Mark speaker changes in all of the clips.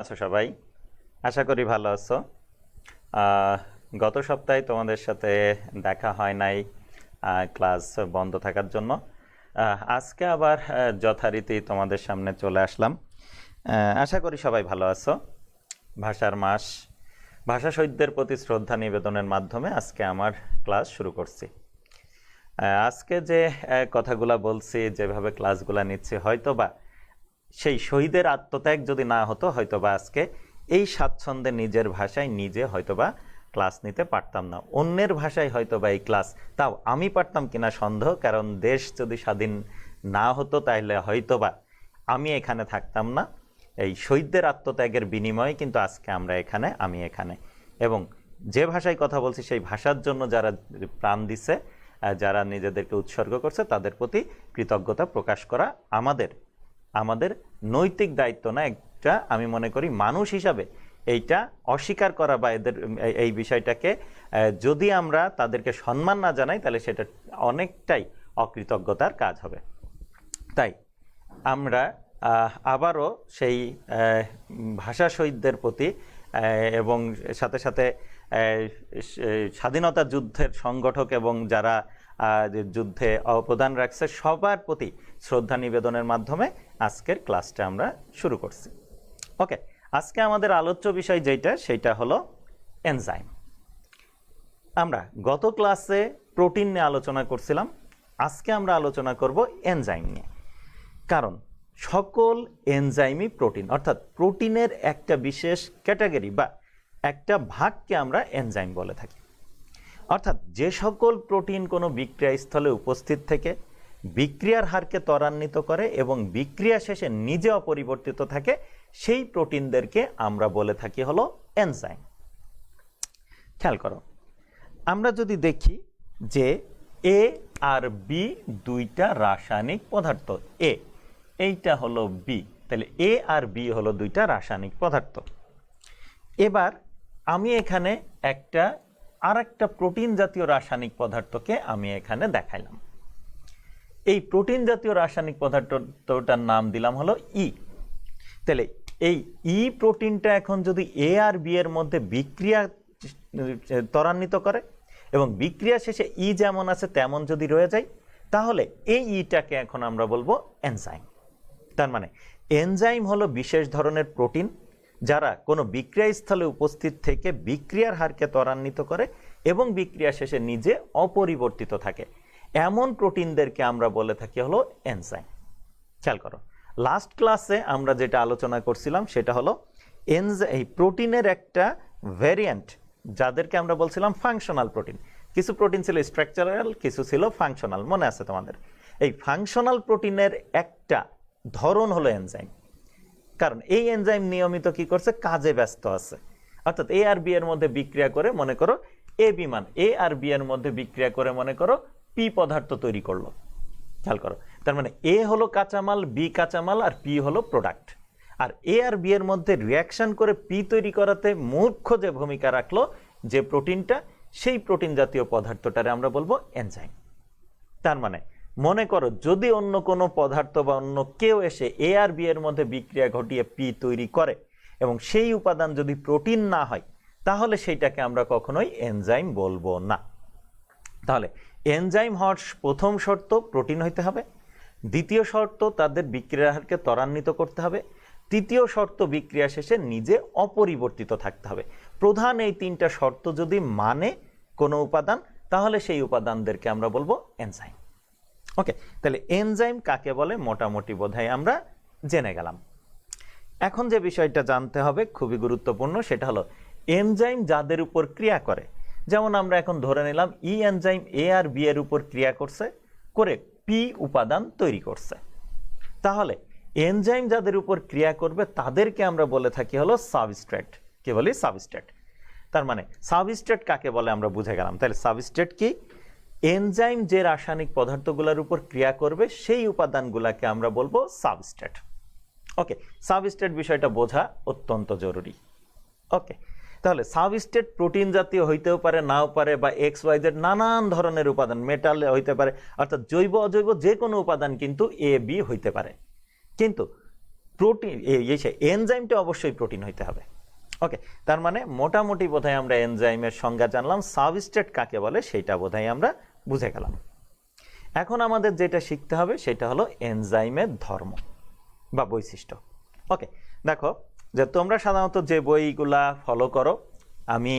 Speaker 1: আছো সবাই? আশা করি ভালো আছো। আহ, গত সপ্তাহে তোমাদের সাথে দেখা হয় নাই, ক্লাস বন্ধ থাকার জন্য। আজকে আবার যথারীতি তোমাদের সামনে চলে আসলাম। আশা করি সবাই ভালো আছো। ভাষার মাস, ভাষা শহীদদের প্রতি শ্রদ্ধা নিবেদনের মাধ্যমে আজকে আমার ক্লাস শুরু করছি। আজকে যে কথাগুলা বলছি, যেভাবে ক্লাসগুলা নিচ্ছি, হয়তোবা সেই শহীদের আত্মত্যাগ যদি না হতো, হয়তোবা আজকে এই স্বাচ্ছন্দ্যে নিজের ভাষায় নিজে হয়তোবা ক্লাস নিতে পারতাম না। অন্যের ভাষায় হয়তোবা এই ক্লাস, তাও আমি পারতাম কিনা সন্দেহ, কারণ দেশ যদি স্বাধীন না হতো তাহলে হয়তোবা আমি এখানে থাকতাম না। এই শহীদদের আত্মত্যাগের বিনিময়ে কিন্তু আজকে আমরা এখানে, আমি এখানে, এবং যে ভাষায় কথা বলছি সেই ভাষার জন্য যারা প্রাণ দিছে, যারা নিজেদেরকে উৎসর্গ করছে, তাদের প্রতি কৃতজ্ঞতা প্রকাশ করা আমাদের আমাদের নৈতিক দায়িত্ব না। একটা আমি মনে করি মানুষ হিসাবে এইটা অস্বীকার করা বা এদের এই বিষয়টাকে যদি আমরা তাদেরকে সম্মান না জানাই, তাহলে সেটা অনেকটাই অকৃতজ্ঞতার কাজ হবে। তাই আমরা আবারও সেই ভাষা শহীদদের প্রতি এবং সাথে সাথে স্বাধীনতা যুদ্ধের সংগঠক এবং যারা যুদ্ধে অবদান রাখছে সবার প্রতি শ্রদ্ধা নিবেদনের মাধ্যমে আজকের ক্লাসটা আমরা শুরু করছি। ওকে, আজকে আমাদের আলোচ্য বিষয় যেটা, সেটা হলো এনজাইম। আমরা গত ক্লাসে প্রোটিন নিয়ে আলোচনা করছিলাম, আজকে আমরা আলোচনা করব এনজাইম নিয়ে। কারণ সকল এনজাইমই প্রোটিন, অর্থাৎ প্রোটিনের একটা বিশেষ ক্যাটাগরি বা একটা ভাগকে আমরা এনজাইম বলে থাকি। অর্থাৎ যে সকল প্রোটিন কোনো বিক্রিয়াস্থলে উপস্থিত থেকে বিক্রিয়ার হারকে ত্বরান্বিত করে এবং বিক্রিয়া শেষে নিজে অপরিবর্তিত থাকে, সেই প্রোটিনদেরকে আমরা বলে থাকি হলো এনজাইম। খেয়াল করো, আমরা যদি দেখি যে এ আর বি দুইটা রাসায়নিক পদার্থ, এইটা হলো বি, তাহলে এ আর বি হলো দুইটা রাসায়নিক পদার্থ। এবার আমি এখানে আর একটা প্রোটিন জাতীয় রাসায়নিক পদার্থকে আমি এখানে দেখাইলাম। এই প্রোটিন জাতীয় রাসায়নিক পদার্থটার নাম দিলাম হলো ই। তাহলে এই ই প্রোটিনটা এখন যদি এ আর বি এর মধ্যে বিক্রিয়া ত্বরান্বিত করে এবং বিক্রিয়া শেষে ই যেমন আছে তেমন যদি রয়ে যায়, তাহলে এই ইটাকে এখন আমরা বলবো এনজাইম। তার মানে এনজাইম হলো বিশেষ ধরনের প্রোটিন যারা কোনো বিক্রিয়াস্থলে উপস্থিত থেকে বিক্রিয়ার হারকে ত্বরান্বিত করে এবং বিক্রিয়া শেষে নিজে অপরিবর্তিত থাকে, এমন প্রোটিনদেরকে আমরা বলে থাকি হলো এনজাইম। খেয়াল করো, লাস্ট ক্লাসে আমরা যেটা আলোচনা করছিলাম সেটা হলো এই প্রোটিনের একটা ভ্যারিয়েন্ট, যাদেরকে আমরা বলছিলাম ফাংশনাল প্রোটিন। কিছু প্রোটিন ছিল স্ট্রাকচারাল, কিছু ছিল ফাংশনাল, মনে আছে তোমাদের? এই ফাংশনাল প্রোটিনের একটা ধরন হলো এনজাইম। কারণ এই এনজাইম নিয়মিত কি করছে, কাজে ব্যস্ত আছে। অর্থাৎ এ আর বি এর মধ্যে বিক্রিয়া করে, মনে করো এ বিমান এ আর বি এর মধ্যে বিক্রিয়া করে মনে করো পি পদার্থ তৈরি করলো। খেয়াল করো, তার মানে এ হলো কাঁচামাল, বি কাঁচামাল, আর পি হলো প্রোডাক্ট। আর এ আর বি এর মধ্যে রিয়াকশন করে পি তৈরি করাতে মুখ্য যে ভূমিকা রাখলো যে প্রোটিনটা, সেই প্রোটিন জাতীয় পদার্থটারে আমরা বলবো এনজাইম। তার মানে মনে করো যদি অন্য কোনো পদার্থ বা অন্য কেউ এসে এ আর বি এর মধ্যে বিক্রিয়া ঘটিয়ে পি তৈরি করে এবং সেই উপাদান যদি প্রোটিন না হয়, তাহলে সেইটাকে আমরা কখনোই এনজাইম বলবো না। তাহলে এনজাইম হওয়ার প্রথম শর্ত প্রোটিন হইতে হবে, দ্বিতীয় শর্ত তাদের বিক্রিয়ার হারকে ত্বরান্বিত করতে হবে, তৃতীয় শর্ত বিক্রিয়া শেষে নিজে অপরিবর্তিত থাকতে হবে। প্রধান এই তিনটা শর্ত যদি মানে কোনো উপাদান, তাহলে সেই উপাদানদেরকে আমরা বলবো এনজাইম। ওকে, তাহলে এনজাইম কাকে বলে মোটামুটি বোধহয় আমরা জেনে গেলাম। এখন যে বিষয়টা জানতে হবে খুবই গুরুত্বপূর্ণ, সেটা হলো এনজাইম যাদের উপর ক্রিয়া করে। যেমন আমরা এখন ধরে নিলাম ই এনজাইম এ আর বি এর উপর ক্রিয়া করে পি উপাদান তৈরি করছে, তাহলে এনজাইম যাদের উপর ক্রিয়া করবে তাদেরকে আমরা বলে থাকি হলো সাবস্ট্রেট। কে বলি? সাবস্ট্রেট। তার মানে সাবস্ট্রেট কাকে বলে আমরা বুঝে গেলাম। তাহলে সাবস্ট্রেট কি? এনজাইম যে রাসায়নিক পদার্থগুলোর উপর ক্রিয়া করবে সেই উপাদানগুলোকে আমরা বলবো সাবস্ট্রেট। ওকে, সাবস্ট্রেট বিষয়টা বোঝা অত্যন্ত জরুরি। ওকে, তাহলে সাবস্ট্রেট প্রোটিন জাতীয় হইতেও পারে, নাও পারে, বা এক্স ওয়াই জেড নানান ধরনের উপাদান, মেটাল হইতে পারে, অর্থাৎ জৈব অজৈব যে কোনো উপাদান কিন্তু এ বি হইতে পারে। কিন্তু প্রোটিন এনজাইমটা অবশ্যই প্রোটিন হইতে হবে। ওকে, তার মানে মোটামুটি বোধহয় আমরা এনজাইমের সংজ্ঞা জানলাম, সাবস্ট্রেট কাকে বলে সেটা বোধহয় আমরা বুঝে গেলাম। এখন আমাদের যেটা শিখতে হবে সেটা হলো এনজাইমের ধর্ম বা বৈশিষ্ট্য। ওকে, দেখো যে তোমরা সাধারণত যে বইগুলা ফলো করো, আমি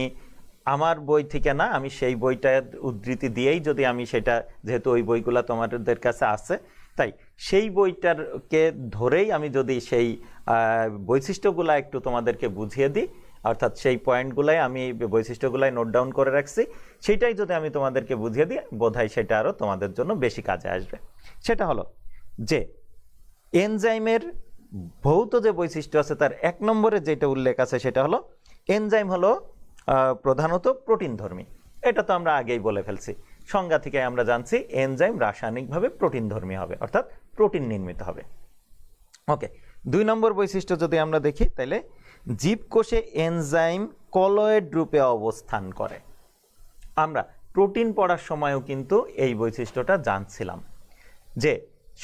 Speaker 1: আমার বই থেকে না, আমি সেই বইটার উদ্ধৃতি দিয়েই যদি আমি সেটা, যেহেতু ওই বইগুলা তোমাদের কাছে আছে, তাই সেই বইটারকে ধরেই আমি যদি সেই বৈশিষ্ট্যগুলা একটু তোমাদেরকে বুঝিয়ে দিই, অর্থাৎ সেই পয়েন্টগুলাই আমি বৈশিষ্ট্যগুলাই নোট ডাউন করে রাখছি, সেইটাই যদি আমি তোমাদেরকে বুঝিয়ে দিই বোধহয় সেটা আরও তোমাদের জন্য বেশি কাজে আসবে। সেটা হলো যে এনজাইমের ভৌত যে বৈশিষ্ট্য আছে তার 1 নম্বরে যেটা উল্লেখ আছে সেটা হলো এনজাইম হলো প্রধানত প্রোটিনধর্মী। এটা তো আমরা আগেই বলে ফেলছি, সংজ্ঞা থেকে আমরা জানছি এনজাইম রাসায়নিকভাবে প্রোটিনধর্মী হবে, অর্থাৎ প্রোটিন নির্মিত হবে। ওকে, 2 নম্বর বৈশিষ্ট্য যদি আমরা দেখি তাহলে জীবকোষে এনজাইম কলয়েড রূপে অবস্থান করে। আমরা প্রোটিন পড়ার সময়ও কিন্তু এই বৈশিষ্ট্যটা জানছিলাম যে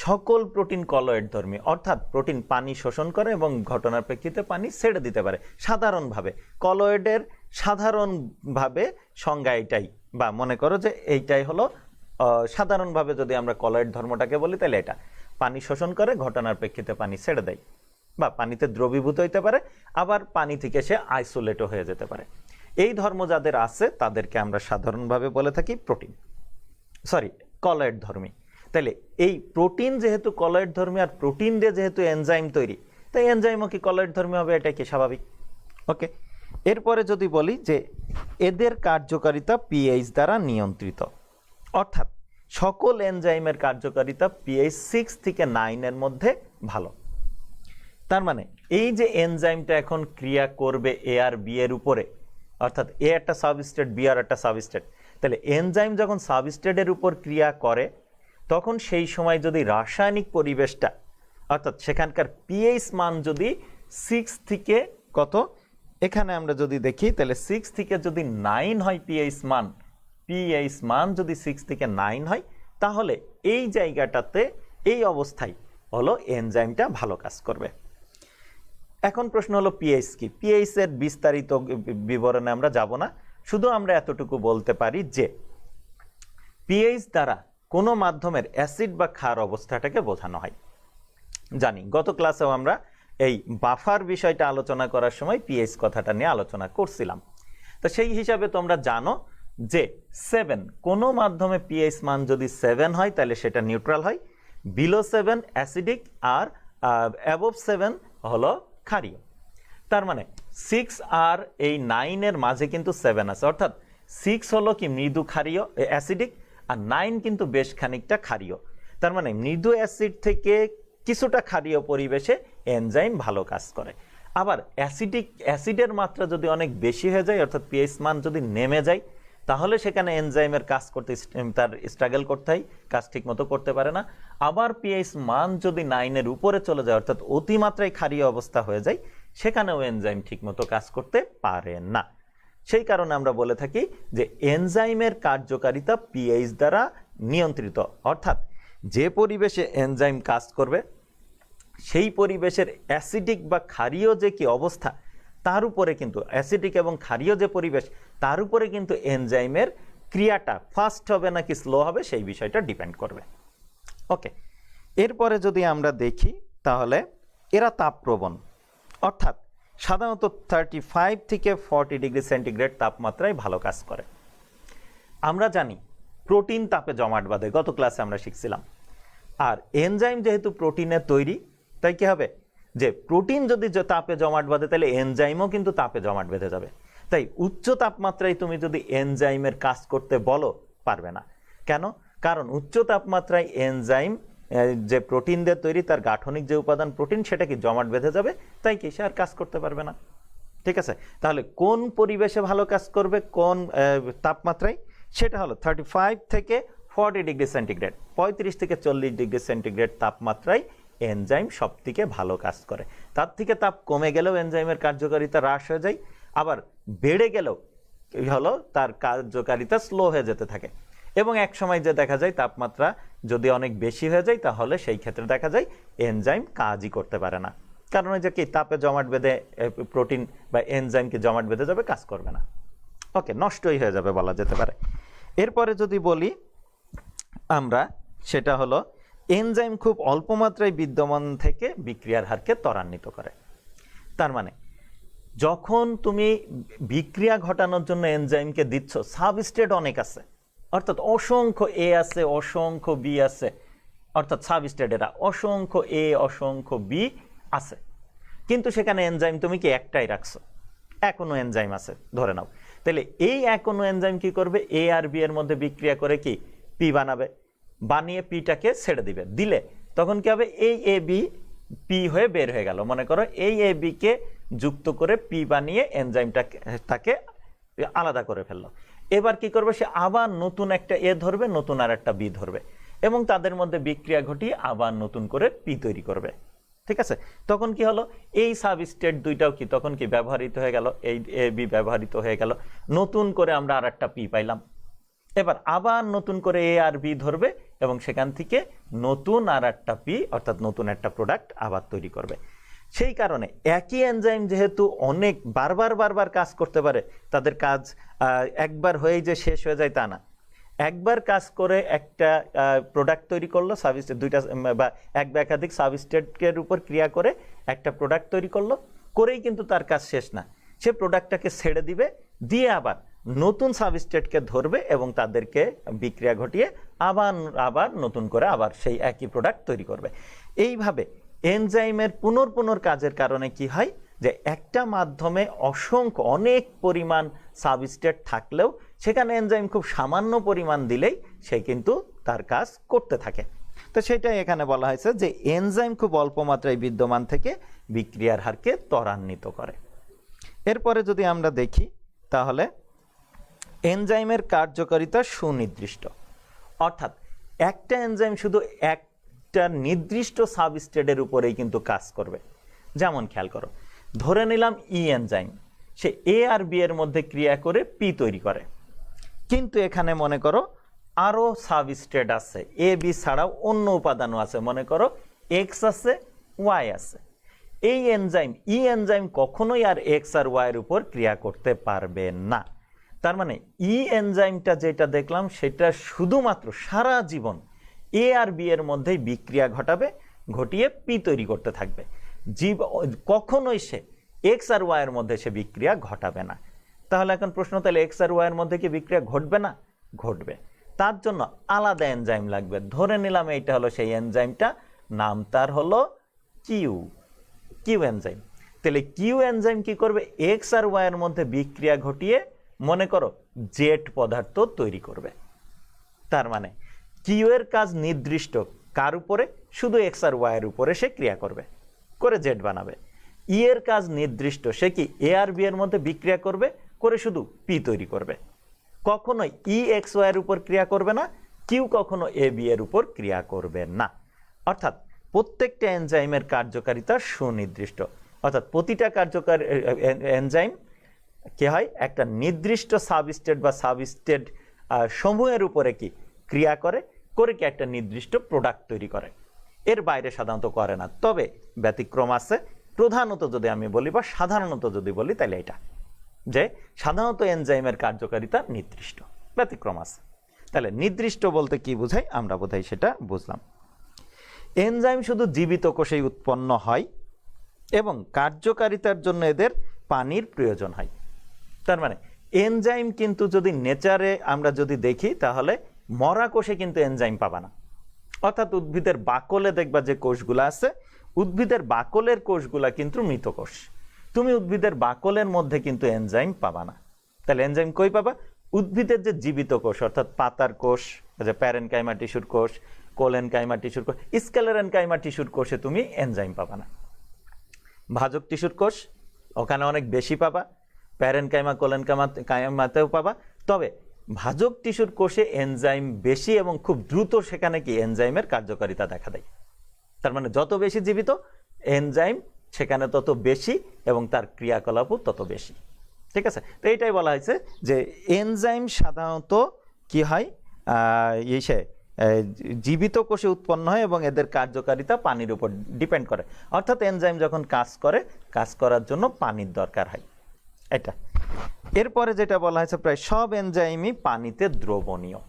Speaker 1: সকল প্রোটিন কলয়েড ধর্মী, অর্থাৎ প্রোটিন পানি শোষণ করে এবং ঘটনার প্রেক্ষিতে পানি ছেড়ে দিতে পারে। সাধারণভাবে কলয়েডের সাধারণভাবে সংজ্ঞা এইটাই, বা মনে করো যে এইটাই হলো সাধারণভাবে যদি আমরা কলয়েড ধর্মটাকে বলি তাহলে এটা পানি শোষণ করে, ঘটনার প্রেক্ষিতে পানি ছেড়ে দেয়, বা পানিতে দ্রবীভূত হইতে পারে, আবার পানি থেকে সে আইসোলেটও হয়ে যেতে পারে। এই ধর্ম যাদের আছে তাদেরকে আমরা সাধারণভাবে বলে থাকি কলয়েড ধর্মী। তাহলে এই প্রোটিন যেহেতু কলয়েড ধর্মী আর প্রোটিন দিয়ে যেহেতু এনজাইম তৈরি, তাই এনজাইমও কি কলয়েড ধর্মী হবে, এটাই কি স্বাভাবিক। ওকে, এরপরে যদি বলি যে এদের কার্যকারিতা পিএইচ দ্বারা নিয়ন্ত্রিত, অর্থাৎ সকল এনজাইমের কার্যকারিতা পিএইচ 6 থেকে 9 এর মধ্যে ভালো। তার মানে এই যে এনজাইমটা এখন ক্রিয়া করবে এ আর বি এর উপরে, অর্থাৎ এ একটা সাবস্ট্রেট, বি আর একটা সাবস্ট্রেট, তাহলে এনজাইম যখন সাবস্ট্রেটের উপর ক্রিয়া করে তখন সেই সময় যদি রাসায়নিক পরিবেশটা, অর্থাৎ সেখানকার পিএইচ মান যদি 6 থেকে কত, এখানে আমরা যদি দেখি তাহলে 6 থেকে যদি 9 হয় পিএইচ মান যদি 6 থেকে 9 হয়, তাহলে এই জায়গাটাতে এই অবস্থায় হলো এনজাইমটা ভালো কাজ করবে। এখন প্রশ্ন হলো পিএইচ কি? পিএইচ এর বিস্তারিত বিবরণে আমরা যাব না, শুধু আমরা এতটুকু বলতে পারি যে পিএইচ দ্বারা কোনো মাধ্যমের অ্যাসিড বা ক্ষার অবস্থাটাকে বোঝানো হয়। জানি গত ক্লাসেও আমরা এই বাফার বিষয়টা আলোচনা করার সময় পিএইচ কথাটা নিয়ে আলোচনা করছিলাম। তো সেই হিসাবে তোমরা জানো যে 7 কোনো মাধ্যমে পিএইচ মান যদি 7 হয় তাহলে সেটা নিউট্রাল হয়, বিলো 7 অ্যাসিডিক, আর অ্যাবভ 7 হলো ক্ষারীয়। তার মানে 6 আর এই 9 এর মাঝে কিন্তু 7 আছে, অর্থাৎ 6 হলো কি মৃদু ক্ষারীয় অ্যাসিডিক, আর 9 কিন্তু বেশ খানিকটা ক্ষারীয়। তার মানে মৃদু অ্যাসিড থেকে কিছুটা ক্ষারীয় পরিবেশে এনজাইম ভালো কাজ করে। আবার অ্যাসিডের মাত্রা যদি অনেক বেশি হয়ে যায়, অর্থাৎ পিএইচ মান যদি নেমে যায়, তাহলে সেখানে এনজাইমের কাজ করতে তার স্ট্রাগল করতে হয়, কাজ ঠিকমতো করতে পারে না। আবার পিএইচ মান যদি 9 এর উপরে চলে যায়, অর্থাৎ অতিমাত্রায় ক্ষারীয় অবস্থা হয়ে যায়, সেখানেও এনজাইম ঠিকমতো কাজ করতে পারে না। সেই কারণে আমরা বলে থাকি যে এনজাইমের কার্যকারিতা পিএইচ দ্বারা নিয়ন্ত্রিত, অর্থাৎ যে পরিবেশে এনজাইম কাজ করবে সেই পরিবেশের অ্যাসিডিক বা ক্ষারীয় যে কি অবস্থা, তার উপরে কিন্তু অ্যাসিডিক এবং ক্ষারীয় যে পরিবেশ, তার উপরে কিন্তু এনজাইমের ক্রিয়াটা ফাস্ট হবে নাকি স্লো হবে সেই বিষয়টা ডিপেন্ড করবে। ওকে, এরপরে যদি আমরা দেখি তাহলে এরা তাপপ্রবণ, অর্থাৎ সাধারণত 35 থেকে 40 ডিগ্রি সেন্টিগ্রেড তাপমাত্রায় ভালো কাজ করে। আমরা জানি প্রোটিন তাপে জমাট বাঁধে, গত ক্লাসে আমরা শিখছিলাম। আর এনজাইম যেহেতু প্রোটিনের তৈরি, তাই কি হবে যে প্রোটিন যদি তাপে জমাট বাঁধে তাহলে এনজাইমও কিন্তু তাপে জমাট বেঁধে যাবে। তাই উচ্চ তাপমাত্রায় তুমি যদি এনজাইমের কাজ করতে বলো, পারবে না। কেন? কারণ উচ্চ তাপমাত্রায় এনজাইম যে প্রোটিন দিয়ে তৈরি, তার গাঠনিক যে উপাদান প্রোটিন, সেটা কি জমাট বেঁধে যাবে, তাই কি সে আর কাজ করতে পারবে না। ঠিক আছে, তাহলে কোন পরিবেশে ভালো কাজ করবে, কোন তাপমাত্রায়? সেটা হলো 35 থেকে 40 ডিগ্রি সেন্টিগ্রেড, 35 থেকে 40 ডিগ্রি সেন্টিগ্রেড তাপমাত্রায় এনজাইম সব থেকে ভালো কাজ করে। তার থেকে তাপ কমে গেলেও এনজাইমের কার্যকারিতা হ্রাস হয়ে যায়, আবার বেড়ে গেলেও হলো তার কার্যকারিতা স্লো হয়ে যেতে থাকে। এবং এক সময় যে দেখা যায় তাপমাত্রা যদি অনেক বেশি হয়ে যায়, তাহলে সেই ক্ষেত্রে দেখা যায় এনজাইম কাজই করতে পারে না। কারণ ওই যে কি তাপে জমাট বেঁধে প্রোটিন বা এনজাইম কি জমাট বেঁধে যাবে, কাজ করবে না। ওকে, নষ্টই হয়ে যাবে বলা যেতে পারে। এরপরে যদি বলি আমরা, সেটা হলো এনজাইম খুব অল্প মাত্রায় বিদ্যমান থেকে বিক্রিয়ার হারকে ত্বরান্বিত করে। তার মানে যখন তুমি বিক্রিয়া ঘটানোর জন্য এনজাইমকে দিচ্ছ, সাবস্ট্রেট অনেক আছে, অর্থাৎ অসংখ্য এ আছে, অসংখ্য বি আছে, অর্থাৎ সাবস্ট্রেটেরা অসংখ্য এ অসংখ্য বি আছে, কিন্তু সেখানে এনজাইম তুমি কি একটাই রাখছো, এখনো এনজাইম আছে ধরে নাও। তাহলে এই এখনো এনজাইম কি করবে, এ আর বি এর মধ্যে বিক্রিয়া করে কি পি বানাবে, বানিয়ে পিটাকে ছেড়ে দিবে, দিলে তখন কি হবে, এই এ বি পি হয়ে বের হয়ে গেল। মনে করো এই এ বি কে যুক্ত করে পি বানিয়ে এনজাইমটা তাকে আলাদা করে ফেললো। এবার কি করবে, সে আবার নতুন একটা এ ধরবে, নতুন আর একটা বি ধরবে, এবং তাদের মধ্যে বিক্রিয়া ঘটিয়ে আবার নতুন করে পি তৈরি করবে। ঠিক আছে, তখন কি হলো, এই সাবস্ট্রেট দুইটাও কি তখন কি ব্যবহৃত হয়ে গেল, এই এ বি ব্যবহৃত হয়ে গেল, নতুন করে আমরা আর একটা পি পাইলাম। এবার আবার নতুন করে এ আর বি ধরবে এবং সেখান থেকে নতুন আর একটা পি অর্থাৎ নতুন একটা প্রোডাক্ট আবার তৈরি করবে। সেই কারণে একই এনজাইম যেহেতু অনেক বারবার কাজ করতে পারে, তাদের কাজ একবার হয়েই যে শেষ হয়ে যায় তা না। একবার কাজ করে একটা প্রোডাক্ট তৈরি করলো, সাবস্ট্রেট দুইটা বা এক বা একাধিক সাবস্ট্রেটের উপর ক্রিয়া করে একটা প্রোডাক্ট তৈরি করলো, করেই কিন্তু তার কাজ শেষ না। সে প্রোডাক্টটাকে ছেড়ে দিবে, দিয়ে আবার নতুন সাবস্ট্রেটকে ধরবে এবং তাদেরকে বিক্রিয়া ঘটিয়ে আবার নতুন করে আবার সেই একই প্রোডাক্ট তৈরি করবে। এইভাবে এনজাইমের পুনর কাজের কারণে কি হয়, যে একটা মাধ্যমে অসংখ্য অনেক পরিমাণ সাবস্ট্রেট থাকলেও সেখানে এনজাইম খুব সামান্য পরিমাণ দিলেই সে কিন্তু তার কাজ করতে থাকে। তো সেটাই এখানে বলা হয়েছে যে এনজাইম খুব অল্প মাত্রায় বিদ্যমান থেকে বিক্রিয়ার হারকে ত্বরান্বিত করে। এরপরে যদি আমরা দেখি তাহলে এনজাইমের কার্যকারিতা সুনির্দিষ্ট, অর্থাৎ একটা এনজাইম শুধু একটা নির্দিষ্ট সাবস্ট্রেটের উপরেই কিন্তু কাজ করবে। যেমন খেয়াল করো, ধরে নিলাম ই এনজাইম, সে এ আর বি এর মধ্যে ক্রিয়া করে পি তৈরি করে, কিন্তু এখানে মনে করো আরো সাবস্ট্রেট আছে, এ বি ছাড়াও অন্য উপাদানও আছে, মনে করো এক্স আছে, ওয়াই আছে। এই এনজাইম ই এনজাইম কখনোই আর এক্স আর ওয়াই এর উপর ক্রিয়া করতে পারবে না। তার মানে ই এনজাইমটা যেটা দেখলাম সেটা শুধুমাত্র সারা জীবন এ আর বি এর মধ্যেই বিক্রিয়া ঘটাবে, ঘটিয়ে পি তৈরি করতে থাকবে। কখনোই সে এক্স আর ওয়াই এর মধ্যে সে বিক্রিয়া ঘটাবে না। তাহলে এখন প্রশ্ন, তাহলে এক্স আর ওয়াই এর মধ্যে কি বিক্রিয়া ঘটবে না? ঘটবে। তার জন্য আলাদা এনজাইম লাগবে। ধরে নিলাম এইটা হলো সেই এনজাইমটা, নাম তার হলো কিউ এনজাইম। তাহলে কিউ এনজাইম কি করবে, এক্স আর ওয়াই এর মধ্যে বিক্রিয়া ঘটিয়ে মনে করো জেড পদার্থ তৈরি করবে। তার মানে কিউ এর কাজ নির্দিষ্ট, কার উপরে? শুধু এক্স আর ওয়াই এর উপরে সে ক্রিয়া করবে, করে জেড বানাবে। ই এর কাজ নির্দিষ্ট, সে কি এ আর বি এর মধ্যে বিক্রিয়া করবে, করে শুধু পি তৈরি করবে। কখনোই ই এক্স ওয়াই এর উপর ক্রিয়া করবে না, কিউ কখনো এ বি এর উপর ক্রিয়া করবে না। অর্থাৎ প্রত্যেকটা এনজাইমের কার্যকারিতা সুনির্দিষ্ট, অর্থাৎ প্রতিটা কার্যকারী এনজাইম কি হয়, একটা নির্দিষ্ট সাবস্ট্রেট বা সাবস্ট্রেট সমূহের উপরে কি ক্রিয়া করে, করে কি একটা নির্দিষ্ট প্রোডাক্ট তৈরি করে। এর বাইরে সাধারণত করে না, তবে ব্যতিক্রম আছে। প্রধানত যদি আমি বলি বা সাধারণত যদি বলি তাহলে এটা, যে সাধারণত এনজাইমের কার্যকারিতা নির্দিষ্ট, ব্যতিক্রম আছে। তাহলে নির্দিষ্ট বলতে কি বোঝায়, আমরা বোধহয় সেটা বুঝলাম। এনজাইম শুধু জীবিত কোষেই উৎপন্ন হয় এবং কার্যকারিতার জন্য এদের পানির প্রয়োজন হয়। তার মানে এনজাইম কিন্তু যদি নেচারে আমরা যদি দেখি তাহলে মরা কোষে কিন্তু এনজাইম পাবা না। অর্থাৎ উদ্ভিদের বাকলে দেখবা যে কোষগুলো আছে, উদ্ভিদের বাকলের কোষগুলা কিন্তু মৃত কোষ। তুমি উদ্ভিদের বাকলের মধ্যে কিন্তু এনজাইম পাবা না। তাহলে এনজাইম কই পাবা? উদ্ভিদের যে জীবিত কোষ, অর্থাৎ পাতার কোষ, যে প্যারেনকাইমা টিস্যুর কোষ, কোলেনকাইমা টিস্যুর কোষ, স্ক্লেরেনকাইমা টিস্যুর কোষে তুমি এনজাইম পাবা না। ভাজক টিস্যুর কোষ, ওখানে অনেক বেশি পাবা। প্যারেনকাইমা কোলেনকাইমাতেও পাবা, তবে ভাজক টিস্যুর কোষে এনজাইম বেশি এবং খুব দ্রুত সেখানে কি এনজাইমের কার্যকারিতা দেখা দেয়। তার মানে যত বেশি জীবিত এনজাইম সেখানে তত বেশি এবং তার ক্রিয়াকলাপও তত বেশি। ঠিক আছে, তো এইটাই বলা হয়েছে যে এনজাইম সাধারণত কি হয়, জীবিত কোষে উৎপন্ন হয় এবং এদের কার্যকারিতা পানির উপর ডিপেন্ড করে। অর্থাৎ এনজাইম যখন কাজ করে, কাজ করার জন্য পানির দরকার হয়। এটা এরপরে যেটা বলা হয়েছে, প্রায় সব এনজাইমই পানিতে দ্রবণীয়।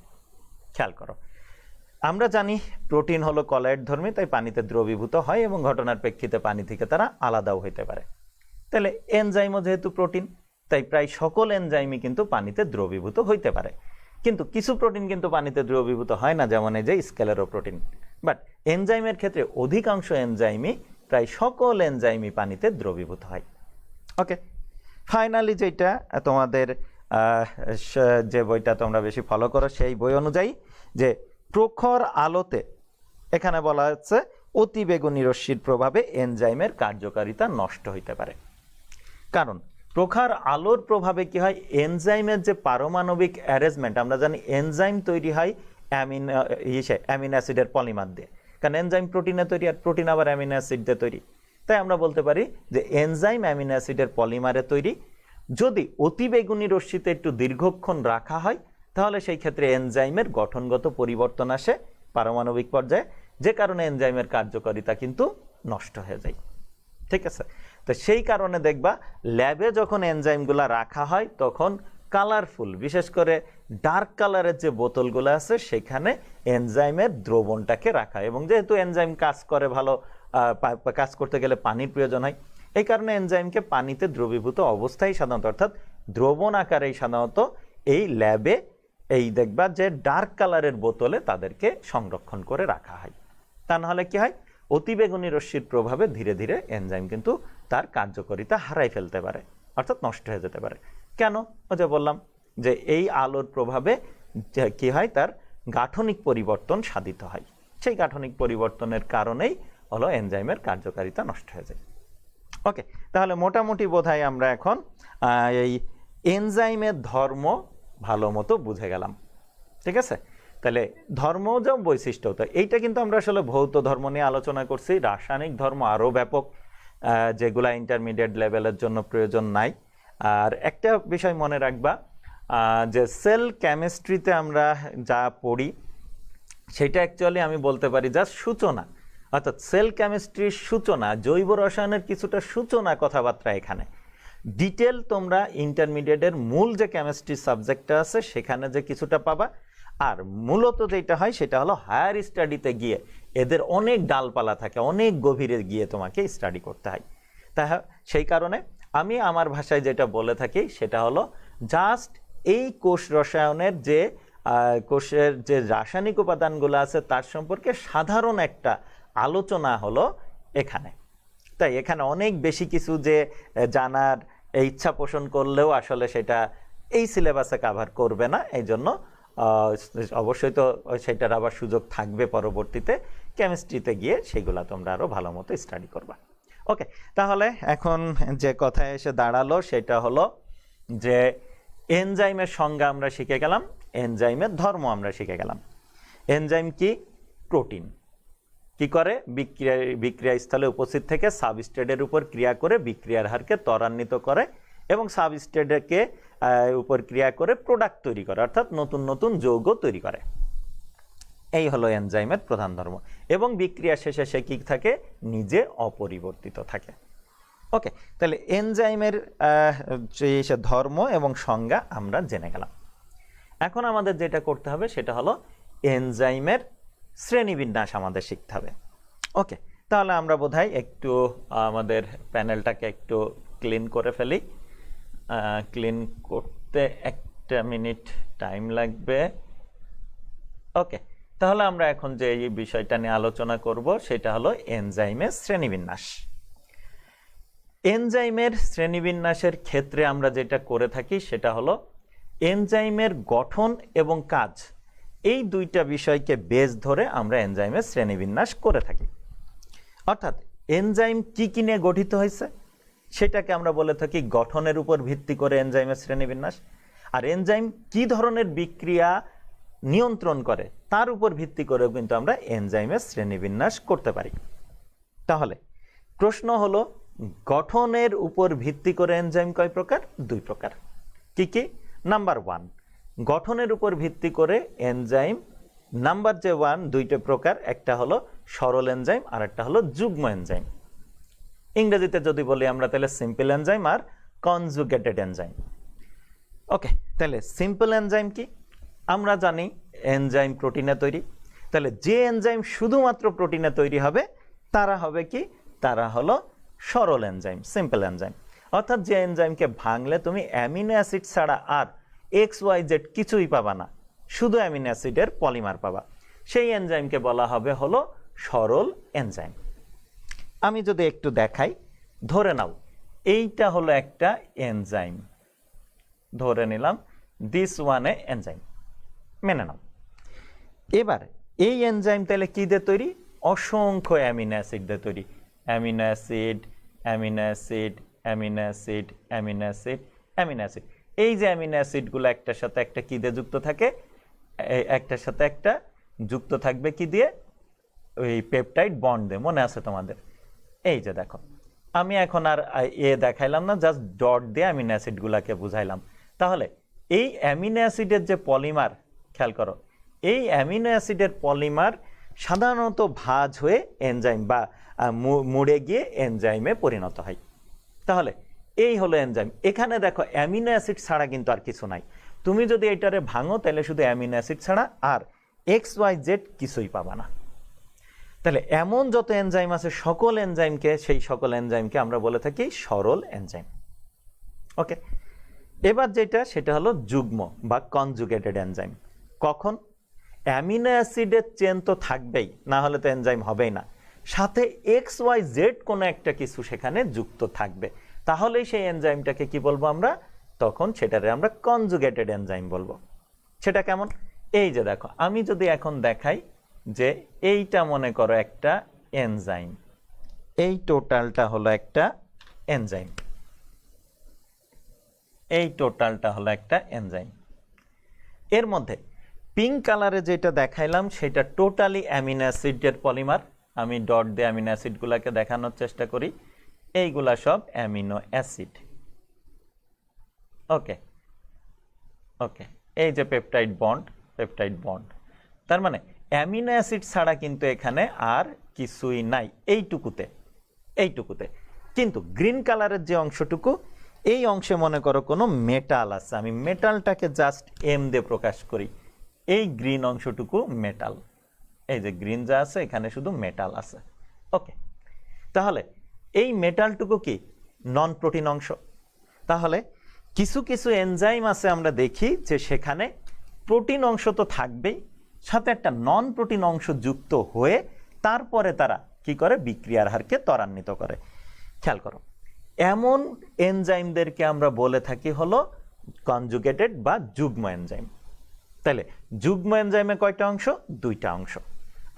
Speaker 1: খেয়াল করো, আমরা জানি প্রোটিন হলো কলয়েড ধর্মী, তাই পানিতে দ্রবীভূত হয় এবং ঘটনার প্রেক্ষিতে পানি থেকে তারা আলাদাও হইতে পারে। তাহলে এনজাইমও যেহেতু প্রোটিন, তাই প্রায় সকল এনজাইমই কিন্তু পানিতে দ্রবীভূত হইতে পারে। কিন্তু কিছু প্রোটিন কিন্তু পানিতে দ্রবীভূত হয় না, যেমন এই যে স্কেলেরোপ্রোটিন। বাট এনজাইমের ক্ষেত্রে অধিকাংশ এনজাইমই, প্রায় সকল এনজাইমই পানিতে দ্রবীভূত হয়। ওকে, ফাইনালি যেটা তোমাদের যে বইটা তোমরা বেশি ফলো করো সেই বই অনুযায়ী, যে প্রখর আলোতে, এখানে বলা হচ্ছে অতিবেগুনি রশ্মির প্রভাবে এনজাইমের কার্যকারিতা নষ্ট হইতে পারে। কারণ প্রখর আলোর প্রভাবে কি হয়, এনজাইমের যে পারমাণবিক অ্যারেঞ্জমেন্ট, আমরা জানি এনজাইম তৈরি হয় অ্যামিনো অ্যাসিডের পলিমার দিয়ে, কারণ এনজাইম প্রোটিনে তৈরি, আর প্রোটিন আবার অ্যামিনো অ্যাসিড দিয়ে তৈরি। তাই আমরা বলতে পারি যে এনজাইম অ্যামিনো অ্যাসিডের পলিমারে তৈরি। যদি অতিবেগুনি রশ্মিতে একটু দীর্ঘক্ষণ রাখা হয়, তাহলে সেই ক্ষেত্রে এনজাইমের গঠনগত পরিবর্তন আসে পারমাণবিক পর্যায়ে, যে কারণে এনজাইমের কার্যকারিতা কিন্তু নষ্ট হয়ে যায়। ঠিক আছে, তো সেই কারণে দেখবা ল্যাবে যখন এনজাইমগুলা রাখা হয় তখন কালারফুল, বিশেষ করে ডার্ক কালারের যে বোতলগুলো আছে সেখানে এনজাইমের দ্রবণটাকে রাখা হয়। এবং যেহেতু এনজাইম কাজ করে ভালো, কাজ করতে গেলে পানির প্রয়োজন হয়, এই কারণে এনজাইমকে পানিতে দ্রবীভূত অবস্থায় সাধারণত, অর্থাৎ দ্রবণ আকারেই সাধারণত এই ল্যাবে এই দেখবা যে ডার্ক কালারের বোতলে তাদেরকে সংরক্ষণ করে রাখা হয়। তা নাহলে কি হয়, অতিবেগুনি রশ্মির প্রভাবে ধীরে ধীরে এনজাইম কিন্তু তার কার্যকারিতা হারাই ফেলতে পারে, অর্থাৎ নষ্ট হয়ে যেতে পারে। কেন? ওই যে বললাম যে এই আলোর প্রভাবে কি হয়, তার গাঠনিক পরিবর্তন সাধিত হয়। সেই গাঠনিক পরিবর্তনের কারণেই হলো এনজাইমের কার্যকারিতা নষ্ট হয়ে যায়। ওকে, তাহলে মোটামুটি বোধহয় আমরা এখন এই এনজাইমের ধর্ম ভালো মতো বুঝে গেলাম। ঠিক আছে, তাহলে ধর্ম যে বৈশিষ্ট্য, তো এইটা কিন্তু আমরা আসলে ভৌত ধর্ম নিয়ে আলোচনা করছি। রাসায়নিক ধর্ম আরও ব্যাপক, যেগুলা ইন্টারমিডিয়েট লেভেলের জন্য প্রয়োজন নাই। আর একটা বিষয় মনে রাখবা, যে সেল কেমিস্ট্রিতে আমরা যা পড়ি সেটা অ্যাকচুয়ালি আমি বলতে পারি জাস্ট সূচনা, অর্থাৎ সেল কেমিস্ট্রির সূচনা, জৈব রসায়নের কিছুটা সূচনা কথাবার্তা। এখানে ডিটেল তোমরা ইন্টারমিডিয়েটের মূল যে কেমিস্ট্রি সাবজেক্টটা আছে সেখানে যে কিছুটা পাবা। আর মূলত যেটা হয় সেটা হলো হায়ার স্টাডিতে গিয়ে এদের অনেক ডালপালা থাকে, অনেক গভীরে গিয়ে তোমাকে স্টাডি করতে হয়। তা সেই কারণে আমি আমার ভাষায় যেটা বলে থাকি সেটা হলো জাস্ট এই কোষ রসায়নের যে কোষের যে রাসায়নিক উপাদানগুলো আছে তার সম্পর্কে সাধারণ একটা আলোচনা হলো এখানে। তাই এখানে অনেক বেশি কিছু যে জানার ইচ্ছা পোষণ করলেও আসলে সেটা এই সিলেবাসে কভার করবে না। এই জন্য অবশ্যই তো সেটার আবার সুযোগ থাকবে পরবর্তীতে কেমিস্ট্রিতে গিয়ে, সেগুলা তোমরা আরও ভালো মতো স্টাডি করবা। ওকে, তাহলে এখন যে কথায় এসে দাঁড়ালো সেটা হলো যে এনজাইমের সংজ্ঞা আমরা শিখে গেলাম, এনজাইমের ধর্ম আমরা শিখে গেলাম। এনজাইম কি? প্রোটিন। কি করে? বিক্রিয়াস্থলে উপস্থিত থেকে সাবস্ট্রেটের উপর ক্রিয়া করে বিক্রিয়ার হারকে ত্বরান্বিত করে এবং সাবস্ট্রেটকে উপর ক্রিয়া করে প্রোডাক্ট তৈরি করে, অর্থাৎ নতুন নতুন যৌগ তৈরি করে। এই হলো এনজাইমের প্রধান ধর্ম। এবং বিক্রিয়া শেষে সে কি থাকে? নিজে অপরিবর্তিত থাকে। ওকে, তাহলে এনজাইমের যে ধর্ম এবং সংজ্ঞা আমরা জেনে গেলাম। এখন আমাদের যেটা করতে হবে সেটা হলো এনজাইমের শ্রেণীবিন্যাস আমাদের শিখতে হবে। ওকে, তাহলে আমরা বোধহয় একটু আমাদের প্যানেলটাকে একটু ক্লিন করে ফেলি। ক্লিন করতে একটা মিনিট টাইম লাগবে। ওকে, তাহলে আমরা এখন যে এই বিষয়টা নিয়ে আলোচনা করব সেটা হলো এনজাইমের শ্রেণীবিন্যাস। এনজাইমের শ্রেণীবিন্যাসের ক্ষেত্রে আমরা যেটা করে থাকি সেটা হলো এনজাইমের গঠন এবং কাজ, এই দুইটা বিষয়কে বেস ধরে আমরা এনজাইমের শ্রেণীবিন্যাস করে থাকি। অর্থাৎ এনজাইম কি কি নিয়ে গঠিত হয়েছে সেটাকে আমরা বলে থাকি গঠনের উপর ভিত্তি করে এনজাইমের শ্রেণীবিন্যাস। আর এনজাইম কি ধরনের বিক্রিয়া নিয়ন্ত্রণ করে তার উপর ভিত্তি করেও কিন্তু আমরা এনজাইমের শ্রেণীবিন্যাস করতে পারি। তাহলে প্রশ্ন হলো, গঠনের উপর ভিত্তি করে এনজাইম কয় প্রকার? দুই প্রকার। কি কি? নাম্বার 1, গঠনের উপর ভিত্তি করে এনজাইম নাম্বার যে 1 দুইটা প্রকার, একটা হলো সরল এনজাইম আর একটা হলো যুগ্ম এনজাইম। ইংরেজিতে যদি বলি আমরা তাহলে সিম্পল এনজাইম আর কনজুগেটেড এনজাইম। ওকে, তাহলে সিম্পল এনজাইম কি? আমরা জানি এনজাইম প্রোটিনে তৈরি। তাহলে যে এনজাইম শুধুমাত্র প্রোটিনে তৈরি হবে তারা হবে কি? তারা হলো সরল এনজাইম, সিম্পল এনজাইম। অর্থাৎ যে এনজাইমকে ভাঙলে তুমি অ্যামিনো অ্যাসিড ছাড়া আর XYZ কিছুই পাবা না, শুধু অ্যামিনো অ্যাসিডের পলিমার পাবা, সেই এনজাইমকে বলা হবে হলো সরল এনজাইম। আমি যদি একটু দেখাই, ধরে নাও এইটা হলো একটা এনজাইম, ধরে নিলাম দিস ওয়ান এ এনজাইম, মেনে নাও। এবার এই এনজাইম তাহলে কি দিয়ে তৈরি? অসংখ্য অ্যামিনো অ্যাসিড দিয়ে তৈরি। Amino acid, amino acid, amino acid, amino acid, amino acid. এই যে অ্যামিনো অ্যাসিডগুলো একটার সাথে একটা কি দিয়ে যুক্ত থাকে? একটার সাথে একটা যুক্ত থাকবে কি দিয়ে? ওই পেপটাইড বন্ড দিয়ে, মনে আছে তোমাদের? এই যে দেখো, আমি এখন আর দেখাইলাম না, জাস্ট ডট দিয়ে অ্যামিনো অ্যাসিডগুলোকে বুঝাইলাম। তাহলে এই অ্যামিনো অ্যাসিডের যে পলিমার, খেয়াল করো, এই অ্যামিনো অ্যাসিডের পলিমার সাধারণত ভাঁজ হয়ে এনজাইম বা মুড়ে গিয়ে এনজাইমে পরিণত হয়। তাহলে এই হলো এনজাইম। এখানে দেখো অ্যামিনো অ্যাসিড ছাড়া কিন্তু আর কিছু নাই। তুমি যদি এটারে ভাঙো তাহলে শুধু অ্যামিনো অ্যাসিড ছাড়া আর XYZ কিছুই পাবা না। তাহলে এমন যত এনজাইম আছে সকল এনজাইমকে, সেই সকল এনজাইমকে আমরা বলে থাকি সরল এনজাইম। ওকে, এবার যেটা সেটা হলো যুগ্ম বা কনজুগেটেড এনজাইম। কখন? অ্যামিনো অ্যাসিডের চেন তো থাকবেই, না হলে তো এনজাইম হবেই না, সাথে XYZ কোনো একটা কিছু সেখানে যুক্ত থাকবে, তাহলেই সেই এনজাইমটাকে কি বলবো আমরা? তখন সেটারে আমরা কনজুগেটেড এনজাইম বলবো। সেটা কেমন? এই যে দেখো, আমি যদি এখন দেখাই যে এইটা মনে করো একটা এনজাইম, এই টোটালটা হলো একটা এনজাইম, এই টোটালটা হলো একটা এনজাইম। এর মধ্যে পিঙ্ক কালারে যেটা দেখাইলাম সেটা টোটালি অ্যামিনো অ্যাসিডের পলিমার। আমি ডট দিয়ে অ্যামিনো অ্যাসিডগুলোকে দেখানোর চেষ্টা করি, এইগুলা সব অ্যামিনো অ্যাসিড। ওকে ওকে, এই যে পেপটাইড বন্ড, পেপটাইড বন্ড, তার মানে অ্যামিনো অ্যাসিড ছাড়া কিন্তু এখানে আর কিছুই নাই এইটুকুতে, এইটুকুতে। কিন্তু গ্রিন কালারের যে অংশটুকু, এই অংশে মনে করো কোনো মেটাল আছে, আমি মেটালটাকে জাস্ট এম দিয়ে প্রকাশ করি, এই গ্রিন অংশটুকু মেটাল, এই যে গ্রিন যা আছে এখানে শুধু মেটাল আছে। ওকে, তাহলে এই মেটালটুকু কি? নন প্রোটিন অংশ। তাহলে কিছু কিছু এনজাইম আছে আমরা দেখি যে সেখানে প্রোটিন অংশ তো থাকবেই, সাথে একটা নন প্রোটিন অংশ যুক্ত হয়ে তারপরে তারা কি করে? বিক্রিয়ার হারকে ত্বরান্বিত করে। খেয়াল করো, এমন এনজাইমদেরকে আমরা বলে থাকি হলো কনজুগেটেড বা যুগ্ম এনজাইম। তাহলে যুগ্ম এনজাইমে কয়টা অংশ? দুইটা অংশ।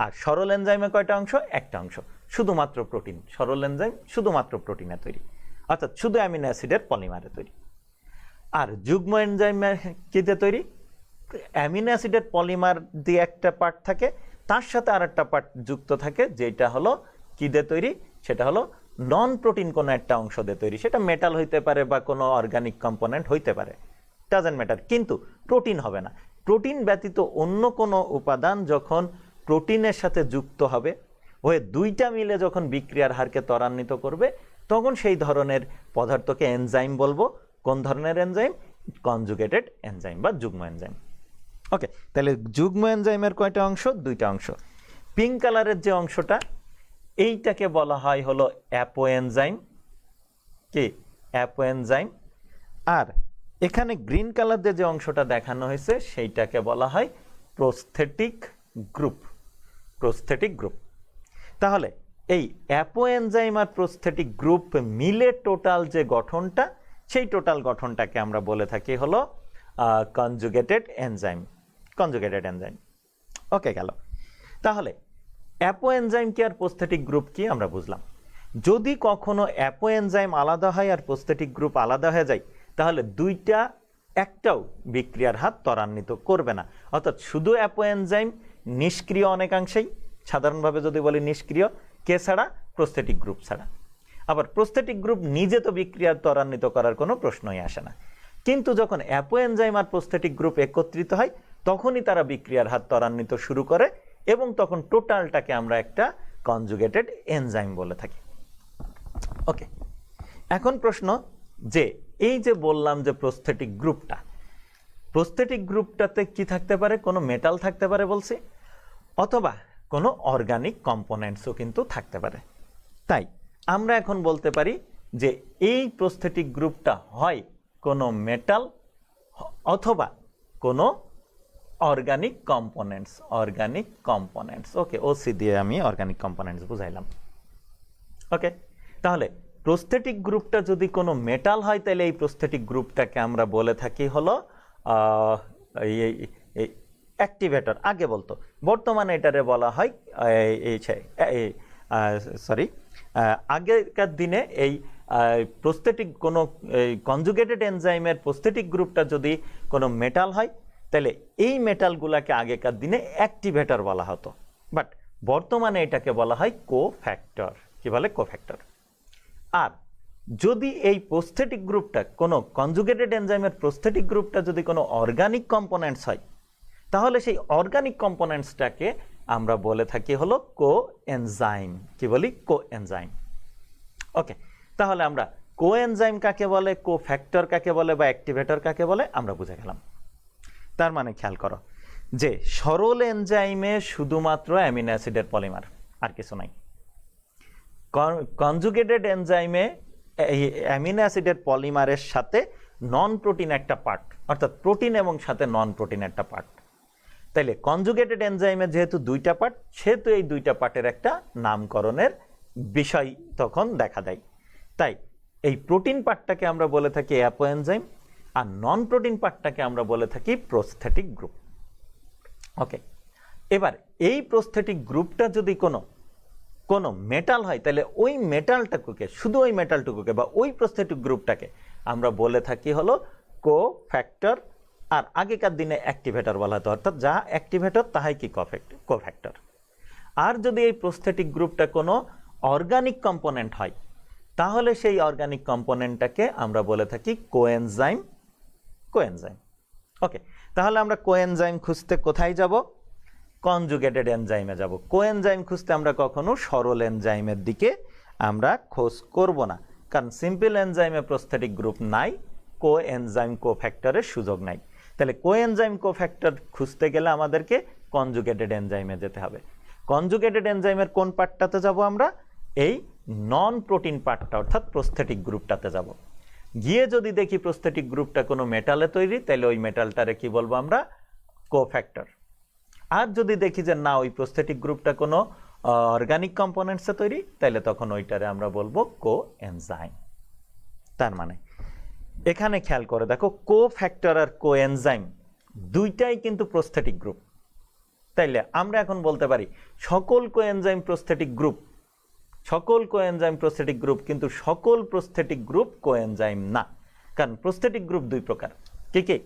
Speaker 1: আর সরল এনজাইমে কয়টা অংশ? একটা অংশ, শুধুমাত্র প্রোটিন। সরল এনজাইম শুধুমাত্র প্রোটিনে তৈরি, অর্থাৎ শুধু অ্যামিনো অ্যাসিডের পলিমারে তৈরি। আর যুগ্ম এনজাইমে কি দিয়ে তৈরি? অ্যামিনো অ্যাসিডের পলিমার দিয়ে একটা পার্ট থাকে, তার সাথে আর একটা পার্ট যুক্ত থাকে, যেটা হলো কি দিয়ে তৈরি? সেটা হলো নন প্রোটিন কোনো একটা অংশ দিয়ে তৈরি। সেটা মেটাল হইতে পারে বা কোনো অর্গানিক কম্পোনেন্ট হইতে পারে, ডাজন্ট ম্যাটার, কিন্তু প্রোটিন হবে না। প্রোটিন ব্যতীত অন্য কোনো উপাদান যখন প্রোটিনের সাথে যুক্ত হবে, হয়ে দুইটা মিলে যখন বিক্রিয়ার হারকে ত্বরান্বিত করবে, তখন সেই ধরনের পদার্থকে এনজাইম বলবো। কোন ধরনের এনজাইম? কনজুগেটেড এনজাইম বা যুগ্ম এনজাইম। ওকে, তাহলে যুগ্ম এনজাইমের কয়টা অংশ? দুইটা অংশ। পিঙ্ক কালারের যে অংশটা, এইটাকে বলা হয় হলো অ্যাপো এনজাইম। কি? Apo enzyme. আর এখানে গ্রিন কালার যে অংশটা দেখানো হয়েছে সেইটাকে বলা হয় প্রস্থেটিক গ্রুপ, প্রস্থেটিক গ্রুপ। তাহলে এই অ্যাপো এনজাইম আর প্রস্থেটিক গ্রুপ মিলে টোটাল যে গঠনটা, সেই টোটাল গঠনটাকে আমরা বলে থাকি হলো কনজুগেটেড এনজাইম, কনজুগেটেড এনজাইম। ওকে, গেল। তাহলে অ্যাপো এনজাইম কি আর প্রস্থেটিক গ্রুপ কি আমরা বুঝলাম। যদি কখনো অ্যাপো এনজাইম আলাদা হয় আর প্রস্থেটিক গ্রুপ আলাদা হয়ে যায়, তাহলে দুইটা একটাও বিক্রিয়ার হার ত্বরান্বিত করবে না। অর্থাৎ শুধু অ্যাপো এনজাইম নিষ্ক্রিয় অনেকাংশেই, সাধারণভাবে যদি বলি নিষ্ক্রিয়, কে ছাড়া? প্রস্থেটিক গ্রুপ ছাড়া। আবার প্রস্থেটিক গ্রুপ নিজে তো বিক্রিয়ার ত্বরান্বিত করার কোনো প্রশ্নই আসে না। কিন্তু যখন অ্যাপো এনজাইম আর প্রস্থেটিক গ্রুপ একত্রিত হয়, তখনই তারা বিক্রিয়ার হার ত্বরান্বিত শুরু করে এবং তখন টোটালটাকে আমরা একটা কনজুগেটেড এনজাইম বলে থাকি। ওকে, এখন প্রশ্ন যে এই যে বললাম যে প্রস্থেটিক গ্রুপটাতে কি থাকতে পারে, কোনো মেটাল থাকতে পারে বলছি, অথবা কোনো অর্গানিক কম্পোনেন্টসও কিন্তু থাকতে পারে। তাই আমরা এখন বলতে পারি যে এই প্রস্থেটিক গ্রুপটা হয় কোনো মেটাল অথবা কোনো অর্গানিক কম্পোনেন্টস। ওকে, ওসি দিয়ে আমি অর্গানিক কম্পোনেন্টস বুঝাইলাম। ওকে, তাহলে প্রস্থেটিক গ্রুপটা যদি কোনো মেটাল হয় তাহলে এই প্রস্থেটিক গ্রুপটাকে আমরা বলে থাকি হলো অ্যাক্টিভেটর। আগে বলতো, বর্তমানে এটারে বলা হয় আগেকার দিনে এই প্রস্থেটিক কোনো কনজুগেটেড এনজাইমের প্রস্থেটিক গ্রুপটা যদি কোনো মেটাল হয় তাহলে এই মেটালগুলোকে আগেকার দিনে অ্যাক্টিভেটর বলা হতো, বাট বর্তমানে এটাকে বলা হয় কোফ্যাক্টর। কি বলে? কোফ্যাক্টর। আর যদি এই প্রস্থেটিক গ্রুপটা কোনো কনজুগেটেড এনজাইমের প্রস্থেটিক গ্রুপটা যদি কোনো অর্গানিক কম্পোনেন্টস হয় তাহলে সেই অর্গানিক কম্পোনেন্টসটাকে আমরা বলে থাকি হলো কোএনজাইম। কি বলি? কোএনজাইম। ওকে, তাহলে আমরা কোএনজাইম কাকে বলে, কোফ্যাক্টর কাকে বলে বা অ্যাক্টিভেটর কাকে বলে আমরা বুঝে গেলাম। তার মানে খেয়াল করো যে সরল এনজাইমে শুধুমাত্র অ্যামিনো অ্যাসিডের পলিমার, আর কিছু নাই। কনজুগেটেড এনজাইমে অ্যামিনো অ্যাসিডের পলিমারের সাথে নন প্রোটিন একটা পার্ট, অর্থাৎ প্রোটিন এবং সাথে নন প্রোটিন একটা পার্ট। তাইলে কনজুগেটেড এনজাইমে যেহেতু দুইটা পার্ট, সেহেতু এই দুইটা পার্টের একটা নামকরণের বিষয় তখন দেখা দেয়। তাই এই প্রোটিন পার্টটাকে আমরা বলে থাকি অ্যাপো এনজাইম, আর নন প্রোটিন পার্টটাকে আমরা বলে থাকি প্রস্থেটিক গ্রুপ। ওকে, এবার এই প্রস্থেটিক গ্রুপটা যদি কোনো মেটাল হয় তাহলে ওই মেটালটুকুকে, শুধু ওই মেটালটুকুকে বা ওই প্রস্থেটিক গ্রুপটাকে আমরা বলে থাকি হলো কোফ্যাক্টর, আর আগেকার দিনে অ্যাক্টিভেটর বলা হতো, অর্থাৎ যা অ্যাক্টিভেটর তাহাই কি কোফ্যাক্টর। আর যদি এই প্রস্থেটিক গ্রুপটা কোনো অর্গানিক কম্পোনেন্ট হয় তাহলে সেই অর্গানিক কম্পোনেন্টটাকে আমরা বলে থাকি কোএনজাইম। ওকে, তাহলে আমরা কোএনজাইম খুঁজতে কোথায় যাব? কনজুগেটেড এনজাইমে যাব। কোএনজাইম খুঁজতে আমরা কখনো সরল এনজাইমের দিকে আমরা খোঁজ করব না, কারণ সিম্পল এনজাইমে প্রস্থেটিক গ্রুপ নাই, কোএনজাইম কোফ্যাক্টরের সুযোগ নাই। তাহলে কোএনজাইম কোফ্যাক্টর খুঁজতে গেলে আমাদেরকে কনজুগেটেড এনজাইমে যেতে হবে। কনজুগেটেড এনজাইমের কোন পার্টটাতে যাব আমরা? এই নন প্রোটিন পার্টটা, অর্থাৎ প্রস্থেটিক গ্রুপটাতে যাব। গিয়ে যদি দেখি প্রস্থেটিক গ্রুপটা কোনো মেটালে তৈরি, তাহলে ওই মেটালটারে কি বলবো আমরা? কোফ্যাক্টর। আর যদি দেখি যে না, ওই প্রস্থেটিক গ্রুপটা কোনো অর্গানিক কম্পোনেন্টসে তৈরি, তাহলে তখন ওইটারে আমরা বলবো কোএনজাইম। তার মানে এখানে খেয়াল করে দেখো, কোফ্যাক্টর আর কোএনজাইম দুইটাই কিন্তু প্রস্থেটিক গ্রুপ। তাইলে আমরা এখন বলতে পারি সকল কোএনজাইম প্রস্থেটিক গ্রুপ, কিন্তু সকল প্রস্থেটিক গ্রুপ কোএনজাইম না, কারণ প্রস্থেটিক গ্রুপ দুই প্রকার। কি কি?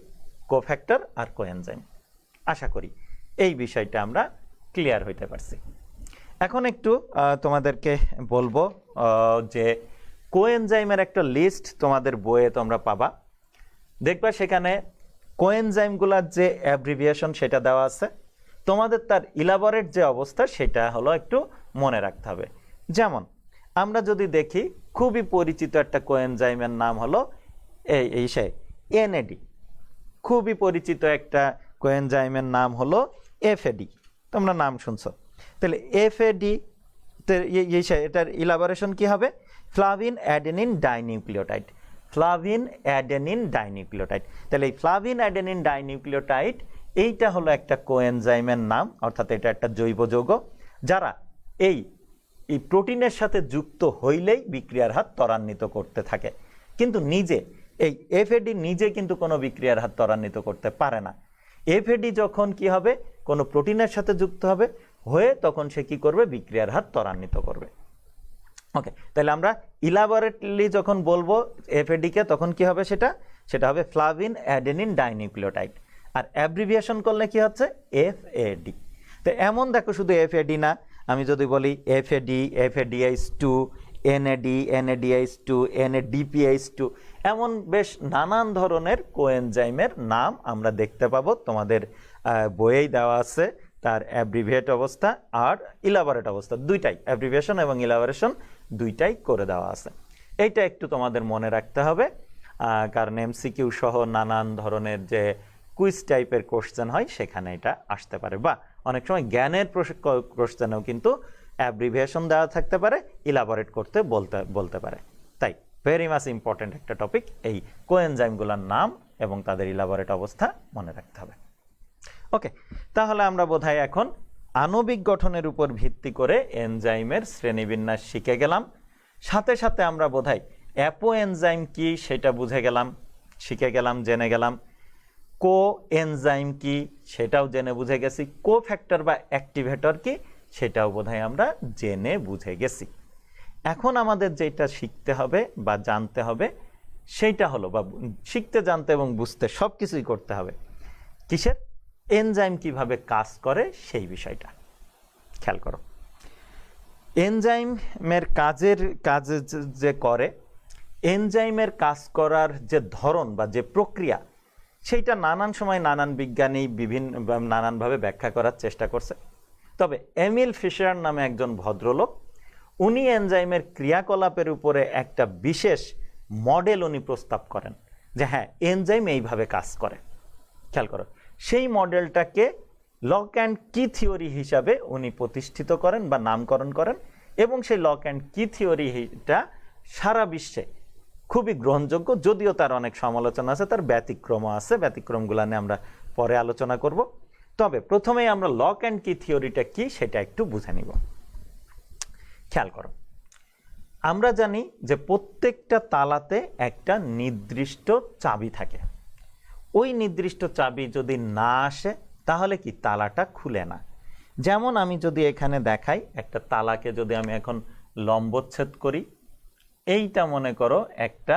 Speaker 1: কোফ্যাক্টর আর কোএনজাইম। আশা করি এই বিষয়টা আমরা ক্লিয়ার হইতে পারছি। এখন একটু তোমাদেরকে বলবো যে কোএনজাইমের একটা লিস্ট তোমাদের বইয়ে তোমরা পাবা, দেখবা সেখানে কোএনজাইমগুলোর যে অ্যাব্রিভিয়েশন সেটা দেওয়া আছে। তোমাদের তার ইলাবোরেট যে অবস্থা সেটা হলো একটু মনে রাখতে হবে। যেমন আমরা যদি দেখি, খুবই পরিচিত একটা কোএনজাইমের নাম হলো এনএডি। খুবই পরিচিত একটা কোএনজাইমের নাম হলো এফএডি। তোমরা নাম শুনছো। তাহলে এফএডি এটার ইলাবোরেশন কি হবে? Flavin adenine dinucleotide. তাহলে এই ফ্লাভিন অ্যাডেনিন ডাইনিউক্লিওটাইড এইটা হলো একটা কোএনজাইমের নাম, অর্থাৎ এটা একটা জৈব যৌগ যারা এই প্রোটিনের সাথে যুক্ত হইলেই বিক্রিয়ার হার ত্বরান্বিত করতে থাকে, কিন্তু নিজে এই এফএডি নিজে কিন্তু কোনো বিক্রিয়ার হার ত্বরান্বিত করতে পারে না। এফএডি যখন কি হবে, কোনো প্রোটিনের সাথে যুক্ত হবে হয়ে তখন সে কি করবে? বিক্রিয়ার হার ত্বরান্বিত করবে। ওকে, তাহলে আমরা ইলাবোরেটলি যখন বলবো এফএডিকে তখন কি হবে? সেটা হবে ফ্লাভিন অ্যাডেনিন ডাইনিউক্লিওটাইড। আর অ্যাব্রিভিয়েশন করলে কি হচ্ছে? এফএডি। তো এমন দেখো, শুধু এফএডি না, আমি যদি বলি এফএডি, এফএডিএইচ2, এনএডি, এনএডিএইচ2, এনএডিপিএইচ2, এমন বেশ নানান ধরনের কোএনজাইমের নাম আমরা দেখতে পাবো তোমাদের বইয়েই দেওয়া আছে তার অ্যাব্রিভিয়েট অবস্থা আর ইলাবোরেট অবস্থা দুইটাই, অ্যাব্রিভিয়েশন এবং ইলাবোরেশন দুইটাই করে দেওয়া আছে। এইটা একটু তোমাদের মনে রাখতে হবে, কারণ এমসিকিউ সহ নানান ধরনের যে কুইজ টাইপের কোশ্চেন হয় সেখানে এটা আসতে পারে, বা অনেক সময় জ্ঞানের কোশ্চেনেও কিন্তু অ্যাব্রিভিয়েশন দেওয়া থাকতে পারে, ইলাবোরেট করতে বলতে পারে। তাই ভেরি মাচ ইম্পর্টেন্ট একটা টপিক এই কোএনজাইমগুলোর নাম এবং তাদের ইলাবোরেট অবস্থা মনে রাখতে হবে। ওকে, তাহলে আমরা বোধহয় এখন আণবিক গঠনের উপর ভিত্তি করে এনজাইমের শ্রেণীবিন্যাস শিখে গেলাম। সাথে সাথে আমরা বোধহয় অ্যাপো এনজাইম কি সেটা বুঝে গেলাম, শিখে গেলাম, জেনে গেলাম। কো এনজাইম কি সেটাও জেনে বুঝে গেছি। কো ফ্যাক্টর বা অ্যাক্টিভেটর কি সেটাও বোধহয় আমরা জেনে বুঝে গেছি। এখন আমাদের যেটা শিখতে হবে বা জানতে হবে সেইটা হলো, বা শিখতে, জানতে এবং বুঝতে সব কিছুই করতে হবে কিসের, এনজাইম কিভাবে কাজ করে সেই বিষয়টা খেয়াল করো। এনজাইমের কাজ যে করে, এনজাইমের কাজ করার যে ধরন বা যে প্রক্রিয়া সেইটা নানান সময় নানান বিজ্ঞানী নানানভাবে ব্যাখ্যা করার চেষ্টা করছে। তবে এমিল ফিশার নামে একজন ভদ্রলোক, উনি এনজাইমের ক্রিয়াকলাপের উপরে একটা বিশেষ মডেল উনি প্রস্তাব করেন যে হ্যাঁ এনজাইম এইভাবে কাজ করে। খেয়াল করো, সেই মডেলটাকে লক অ্যান্ড কি থিওরি হিসাবে উনি প্রতিষ্ঠিত করেন বা নামকরণ করেন, এবং সেই লক অ্যান্ড কি থিওরিটা সারা বিশ্বে খুবই গ্রহণযোগ্য, যদিও তার অনেক সমালোচনা আছে, তার ব্যতিক্রমও আছে, ব্যতিক্রমগুলো নিয়ে আমরা পরে আলোচনা করব। তবে প্রথমেই আমরা লক অ্যান্ড কি থিওরিটা কি সেটা একটু বুঝে নিব। খেয়াল করো, আমরা জানি যে প্রত্যেকটা তালাতে একটা নির্দিষ্ট চাবি থাকে। ওই নির্দিষ্ট চাবি যদি না আসে তাহলে কি তালাটা খুলে না। যেমন আমি যদি এখানে দেখাই, একটা তালাকে যদি আমি এখন লম্বচ্ছেদ করি, এইটা মনে করো একটা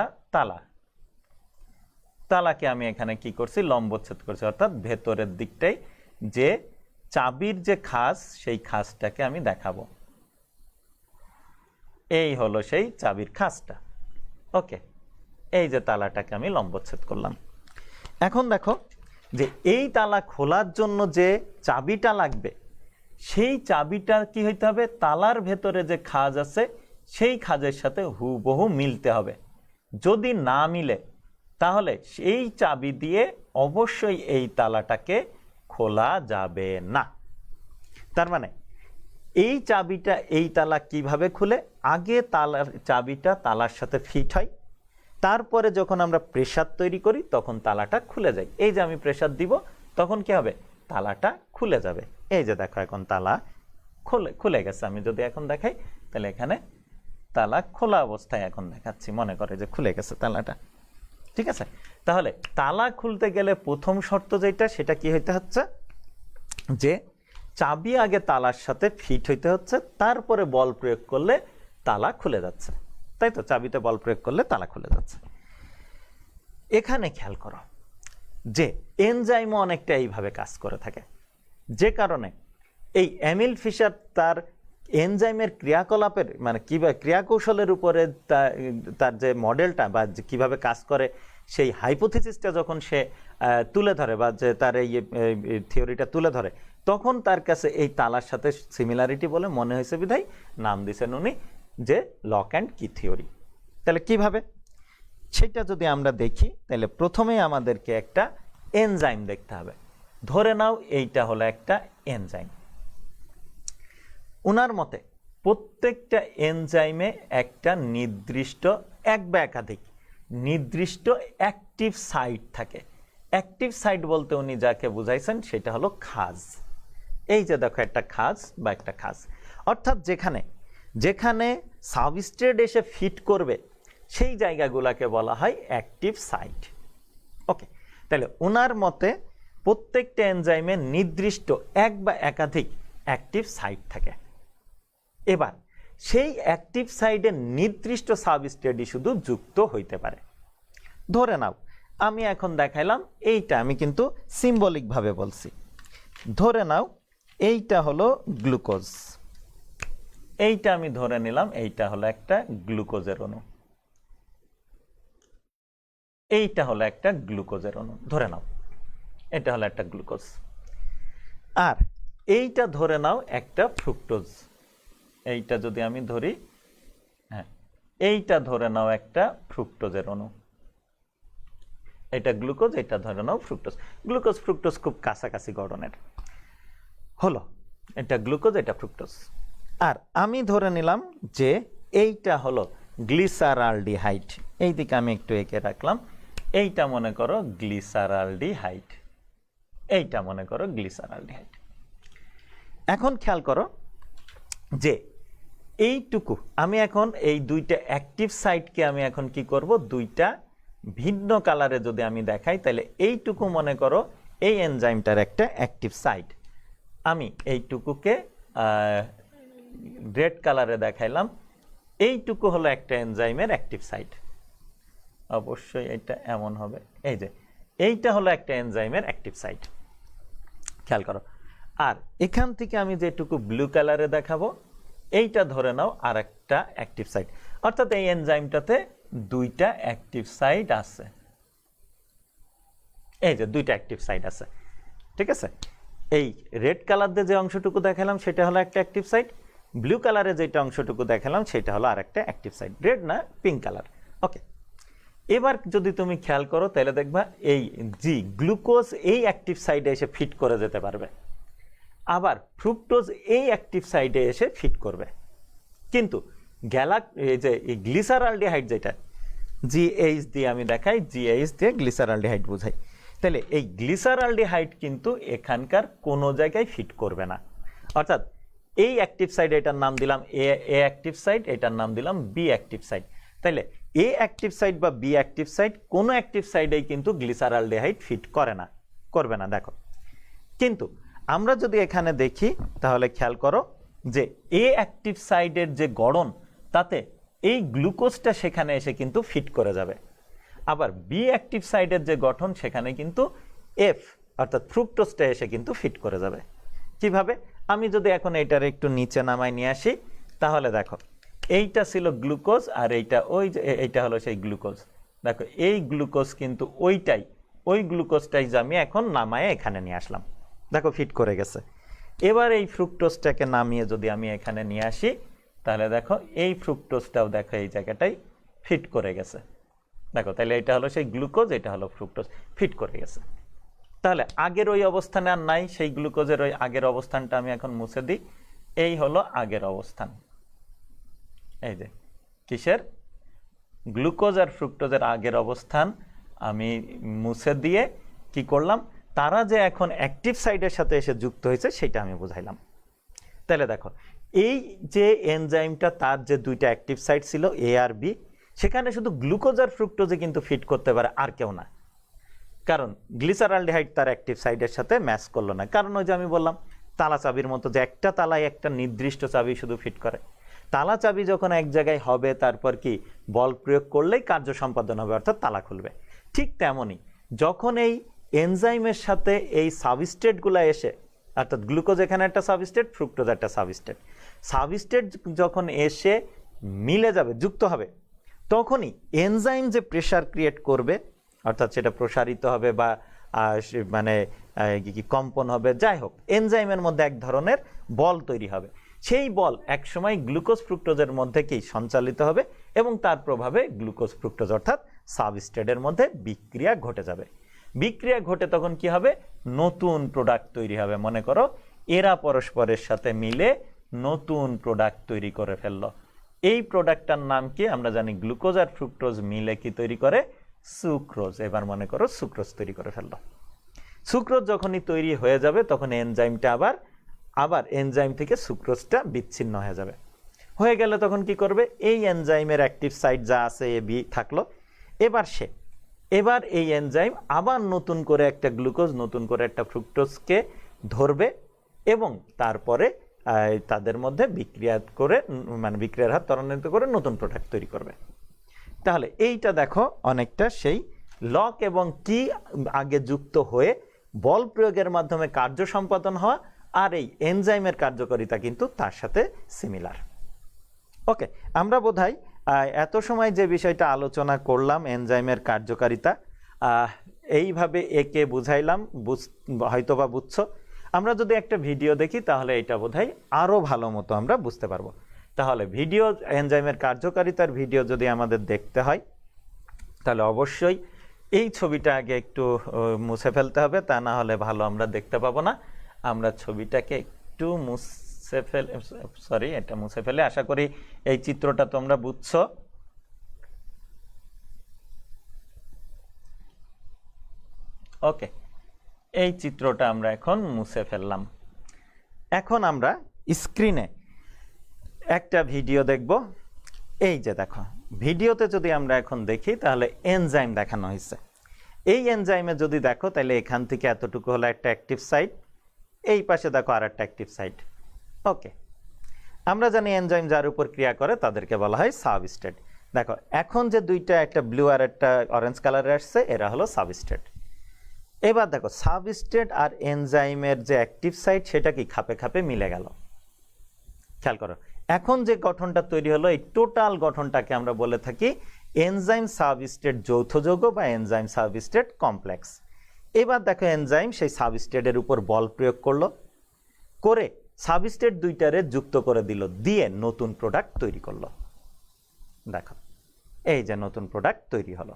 Speaker 1: তালাকে আমি এখানে কি করছি, লম্বচ্ছেদ করছি, অর্থাৎ ভেতরের দিকটাই যে চাবির যে খাস সেই খাসটাকে আমি দেখাবো। এই হলো সেই চাবির খাসটা। ওকে, এই যে তালাটাকে আমি লম্বচ্ছেদ করলাম। এখন দেখো যে এই তালা খোলার জন্য যে চাবিটা লাগবে, সেই চাবিটা কি হইতে হবে, তালার ভেতরে যে খাজ আছে সেই খাজের সাথে হুবহু মিলতে হবে। যদি না মিলে তাহলে সেই চাবি দিয়ে অবশ্যই এই তালাটাকে খোলা যাবে না। তার মানে এই চাবিটা, এই তালা কিভাবে খুলে, আগে চাবিটা তালার সাথে ফিট হয়, তারপরে যখন আমরা প্রেসার তৈরি করি তখন তালাটা খুলে যায়। এই যে আমি প্রেসার দিব তখন কি হবে, তালাটা খুলে যাবে। এই যে দেখো এখন তালা খুলে গেছে। আমি যদি এখন দেখাই তাহলে এখানে তালা খোলা অবস্থায় এখন দেখাচ্ছি, মনে করে যে খুলে গেছে তালাটা। ঠিক আছে, তাহলে তালা খুলতে গেলে প্রথম শর্ত যেটা, সেটা কি হইতে হচ্ছে, যে চাবি আগে তালার সাথে ফিট হইতে হচ্ছে, তারপরে বল প্রয়োগ করলে তালা খুলে যাচ্ছে। তাই তো, চাবিতে বল প্রয়োগ করলে তালা খুলে যাচ্ছে। এখানে খেয়াল করো যে এনজাইমও অনেকটা এইভাবে কাজ করে থাকে, যে কারণে এই এমিল ফিশার তার এনজাইমের ক্রিয়াকলাপের মানে কিভাবে ক্রিয়াকৌশলের উপরে তার যে মডেলটা বা কিভাবে কাজ করে সেই হাইপোথিসিসটা যখন সে তুলে ধরে, বা যে তার এই থিওরিটা তুলে ধরে, তখন তার কাছে এই তালার সাথে সিমিলারিটি বলে মনে হয়েছে, বিধায় নাম দিয়েছেন উনি যে লক অ্যান্ড কি থিওরি। তাহলে কিভাবে সেটা যদি আমরা দেখি, তাহলে প্রথমেই আমাদেরকে একটা এনজাইম দেখতে হবে। ধরে নাও এইটা হলো একটা এনজাইম। ওনার মতে প্রত্যেকটা এনজাইমে একটা নির্দিষ্ট এক বা একাধিক নির্দিষ্ট অ্যাক্টিভ সাইট থাকে। অ্যাক্টিভ সাইট বলতে উনি যাকে বুঝাইছেন সেটা হলো খাজ। এই যে দেখো একটা খাজ বা একটা খাজ, অর্থাৎ যেখানে যেখানে সাবস্ট্রেট এসে ফিট করবে সেই জায়গাগুলোকে বলা হয় অ্যাক্টিভ সাইট। ওকে, তাহলে ওনার মতে প্রত্যেকটা এনজাইমে নির্দিষ্ট এক বা একাধিক অ্যাক্টিভ সাইট থাকে। এবার সেই অ্যাক্টিভ সাইটে নির্দিষ্ট সাবস্ট্রেটই শুধু যুক্ত হইতে পারে। ধরে নাও আমি এখন দেখাইলাম, এইটা আমি কিন্তু সিম্বলিকভাবে বলছি। ধরে নাও এইটা হলো গ্লুকোজ, এইটা আমি ধরে নিলাম এইটা হলো একটা গ্লুকোজের অণু, এইটা হলো একটা গ্লুকোজের অণু, ধরে নাও এটা হলো একটা গ্লুকোজ। আর এইটা ধরে নাও একটা ফ্রুক্টোজ, এইটা যদি আমি ধরি, হ্যাঁ এইটা ধরে নাও একটা ফ্রুক্টোজের অণু, এটা গ্লুকোজ, এটা ধরে নাও ফ্রুক্টোজ। গ্লুকোজ ফ্রুক্টোজ খুব কাছাকাছি গঠনের হলো, এটা গ্লুকোজ এটা ফ্রুক্টোজ। আর আমি ধরে নিলাম যে এইটা হলো গ্লিসারালডিহাইড, এই দিকে আমি একটু এঁকে রাখলাম, এইটা মনে করো গ্লিসারালডিহাইড, এইটা মনে করো গ্লিসারালডিহাইড। এখন খেয়াল করো যে এইটুকু আমি এখন এই দুইটা অ্যাক্টিভ সাইটকে আমি এখন কি করব, দুইটা ভিন্ন কালারে যদি আমি দেখাই, তাহলে এইটুকু মনে করো এই এনজাইমটার একটা অ্যাক্টিভ সাইট। আমি এইটুকুকে রেড কালারে দেখাইলাম, এইটুকু হলো একটা এনজাইমের অ্যাক্টিভ সাইট। অবশ্যই এটা এমন হবে, এই যে এইটা হলো একটা এনজাইমের অ্যাক্টিভ সাইট, খেয়াল করো। আর এখান থেকে আমি যেটুকু ব্লু কালারে দেখাবো, এইটা ধরে নাও আর একটা অ্যাক্টিভ সাইট, অর্থাৎ এই এনজাইমটাতে দুইটা অ্যাক্টিভ সাইট আছে, এই যে দুইটা অ্যাক্টিভ সাইট আছে, ঠিক আছে। এই রেড কালার দিয়ে যে অংশটুকু দেখালাম সেটা হলো একটা অ্যাক্টিভ সাইট, ব্লু কালারে যেটা অংশটুকু দেখালাম সেটা হলো আর একটা অ্যাক্টিভ সাইট, রেড না পিঙ্ক কালার। ওকে, এবার যদি তুমি খেয়াল করো তাহলে দেখবা এই জি গ্লুকোজ এই অ্যাক্টিভ সাইডে এসে ফিট করে যেতে পারবে, আবার ফ্রুক্টোজ এই অ্যাক্টিভ সাইডে এসে ফিট করবে। কিন্তু এই যে গ্লিসারালডিহাইড যেটা জিএইচ দিয়ে আমি দেখাই, জিএইচ দিয়ে গ্লিসারালডিহাইড বোঝাই, তাহলে এই গ্লিসারালডিহাইড কিন্তু এখানকার কোনো জায়গায় ফিট করবে না। অর্থাৎ এই অ্যাক্টিভ সাইড, এটার নাম দিলাম এ অ্যাক্টিভ সাইড, এটার নাম দিলাম বি অ্যাক্টিভ সাইড। তাহলে এ অ্যাক্টিভ সাইড বা বি অ্যাক্টিভ সাইড কোনো অ্যাক্টিভ সাইডেই কিন্তু গ্লিসারালডিহাইড ফিট করে না, করবে না। দেখো, কিন্তু আমরা যদি এখানে দেখি তাহলে খেয়াল করো যে এ অ্যাক্টিভ সাইডের যে গড়ন, তাতে এই গ্লুকোজটা সেখানে এসে কিন্তু ফিট করে যাবে। আবার বি অ্যাক্টিভ সাইডের যে গঠন, সেখানে কিন্তু এফ অর্থাৎ ফ্রুক্টোজটা এসে কিন্তু ফিট করে যাবে। কিভাবে? আমি যদি এখন এইটার একটু নিচে নামায় নিয়ে আসি, তাহলে দেখো এইটা ছিল গ্লুকোজ আর এইটা ওই যে এইটা হলো সেই গ্লুকোজ। দেখো এই গ্লুকোজ কিন্তু ওই গ্লুকোজটাই যে আমি এখন নামায় এখানে নিয়ে আসলাম, দেখো ফিট করে গেছে। এবার এই ফ্রুক্টোজটাকে নামিয়ে যদি আমি এখানে নিয়ে আসি, তাহলে দেখো এই ফ্রুক্টোজটাও দেখো এই জায়গাটাই ফিট করে গেছে। দেখো তাহলে এটা হলো সেই গ্লুকোজ, এটা হলো ফ্রুক্টোজ, ফিট করে গেছে। তাহলে আগের ওই অবস্থানে আর নাই, সেই গ্লুকোজের ওই আগের অবস্থানটা আমি এখন মুছে দিই। এই হলো আগের অবস্থান, এই যে কিসের, গ্লুকোজ আর ফ্রুক্টোজের আগের অবস্থান আমি মুছে দিয়ে কি করলাম, তারা যে এখন অ্যাক্টিভ সাইডের সাথে এসে যুক্ত হয়েছে সেটা আমি বুঝাইলাম। তাহলে দেখো এই যে এনজাইমটা, তার যে দুইটা অ্যাক্টিভ সাইড ছিল এ আর বি, সেখানে শুধু গ্লুকোজ আর ফ্রুক্টোজে কিন্তু ফিট করতে পারে, আর কেউ না। কারণ গ্লিসারালডিহাইড তার অ্যাক্টিভ সাইডের সাথে ম্যাচ করলো না। কারণ ওই যে আমি বললাম তালা চাবির মতো, যে একটা তালায় একটা নির্দিষ্ট চাবি শুধু ফিট করে। তালা চাবি যখন এক জায়গায় হবে, তারপর কি বল প্রয়োগ করলেই কার্য সম্পাদন হবে, অর্থাৎ তালা খুলবে। ঠিক তেমনই যখন এই এনজাইমের সাথে এই সাবস্ট্রেটগুলো এসে, অর্থাৎ গ্লুকোজ এখানে একটা সাবস্ট্রেট, ফ্রুক্টোজ একটা সাবস্ট্রেট যখন এসে মিলে যাবে, যুক্ত হবে, তখনই এনজাইম যে প্রেসার ক্রিয়েট করবে, অর্থাৎ সেটা প্রসারিত হবে বা মানে কম্পন হবে, যাই হোক এনজাইমের মধ্যে এক ধরনের বল তৈরি হবে। সেই বল একসময় গ্লুকোজ ফ্রুক্টোজের মধ্যে কি সঞ্চালিত হবে এবং তার প্রভাবে গ্লুকোজ ফ্রুক্টোজ অর্থাৎ সাবস্ট্রেটের মধ্যে বিক্রিয়া ঘটে যাবে। বিক্রিয়া ঘটে তখন কি হবে, নতুন প্রোডাক্ট তৈরি হবে। মনে করো এরা পরস্পরের সাথে মিলে নতুন প্রোডাক্ট তৈরি করে ফেললো। এই প্রোডাক্টটার নাম কি আমরা জানি, গ্লুকোজ আর ফ্রুক্টোজ মিলে কি তৈরি করে, সুক্রোজ। এবার মনে করো সুক্রোজ তৈরি করে ফেললো। সুক্রোজ যখনই তৈরি হয়ে যাবে, তখন এনজাইমটা আবার এনজাইম থেকে সুক্রোজটা বিচ্ছিন্ন হয়ে যাবে। হয়ে গেলে তখন কি করবে, এই এনজাইমের অ্যাক্টিভ সাইট যা আছে এ বি থাকলো, এবার এই এনজাইম আবার নতুন করে একটা গ্লুকোজ, নতুন করে একটা ফ্রুক্টোজকে ধরবে এবং তারপরে তাদের মধ্যে বিক্রিয়া করে, মানে বিক্রিয়ার হার ত্বরান্বিত করে নতুন প্রোডাক্ট তৈরি করবে। তাহলে এইটা দেখো অনেকটা সেই লক এবং কি আগে যুক্ত হয়ে বল প্রয়োগের মাধ্যমে কার্য সম্পাদন হওয়া, আর এই এনজাইমের কার্যকারিতা কিন্তু তার সাথে সিমিলার। ওকে, আমরা বোধহয় এত সময় যে বিষয়টা আলোচনা করলাম এনজাইমের কার্যকারিতা, এইভাবে একে বুঝাইলাম, হয়তোবা বুঝছো। আমরা যদি একটা ভিডিও দেখি তাহলে এটা বোধহয় আরও ভালো মতো আমরা বুঝতে পারবো। তাহলে ভিডিও এনজাইমের কার্যকারিতার ভিডিও যদি আমাদের দেখতে হয় তাহলে অবশ্যই এই ছবিটা আগে একটু মুছে ফেলতে হবে, তা না হলে ভালো আমরা দেখতে পাবো না। আমরা ছবিটাকে একটু এটা মুছে ফেলে, আশা করি এই চিত্রটা তোমরা বুঝছো। ওকে, এই চিত্রটা আমরা এখন মুছে ফেললাম। এখন আমরা স্ক্রিনে একটা ভিডিও দেখব। এই যে দেখো, ভিডিওতে যদি আমরা এখন দেখি তাহলে এনজাইম দেখানো হয়েছে। এই এনজাইমে যদি দেখো তাহলে এখান থেকে এতটুকু হলো একটা অ্যাক্টিভ সাইট, এই পাশে দেখো আর একটা অ্যাক্টিভ সাইট। ওকে, আমরা জানি এনজাইম যার উপর ক্রিয়া করে তাদেরকে বলা হয় সাবস্ট্রেট। দেখো এখন যে দুইটা, একটা ব্লু আর একটা অরেঞ্জ কালারে আসছে, এরা হলো সাবস্ট্রেট। এবার দেখো সাবস্ট্রেট আর এনজাইমের যে অ্যাক্টিভ সাইট সেটা কি খাপে খাপে মিলে গেল। খেয়াল করো, এখন যে গঠনটা তৈরি হলো এই টোটাল গঠনটাকে আমরা বলে থাকি এনজাইম সাবস্ট্রেট যৌথ যৌগ বা এনজাইম সাবস্ট্রেট কমপ্লেক্স। এবার দেখো এনজাইম সেই সাবস্ট্রেটের উপর বল প্রয়োগ করলো, করে সাবস্ট্রেট দুইটারে যুক্ত করে দিল, দিয়ে নতুন প্রোডাক্ট তৈরি করলো। দেখো এই যে নতুন প্রোডাক্ট তৈরি হলো।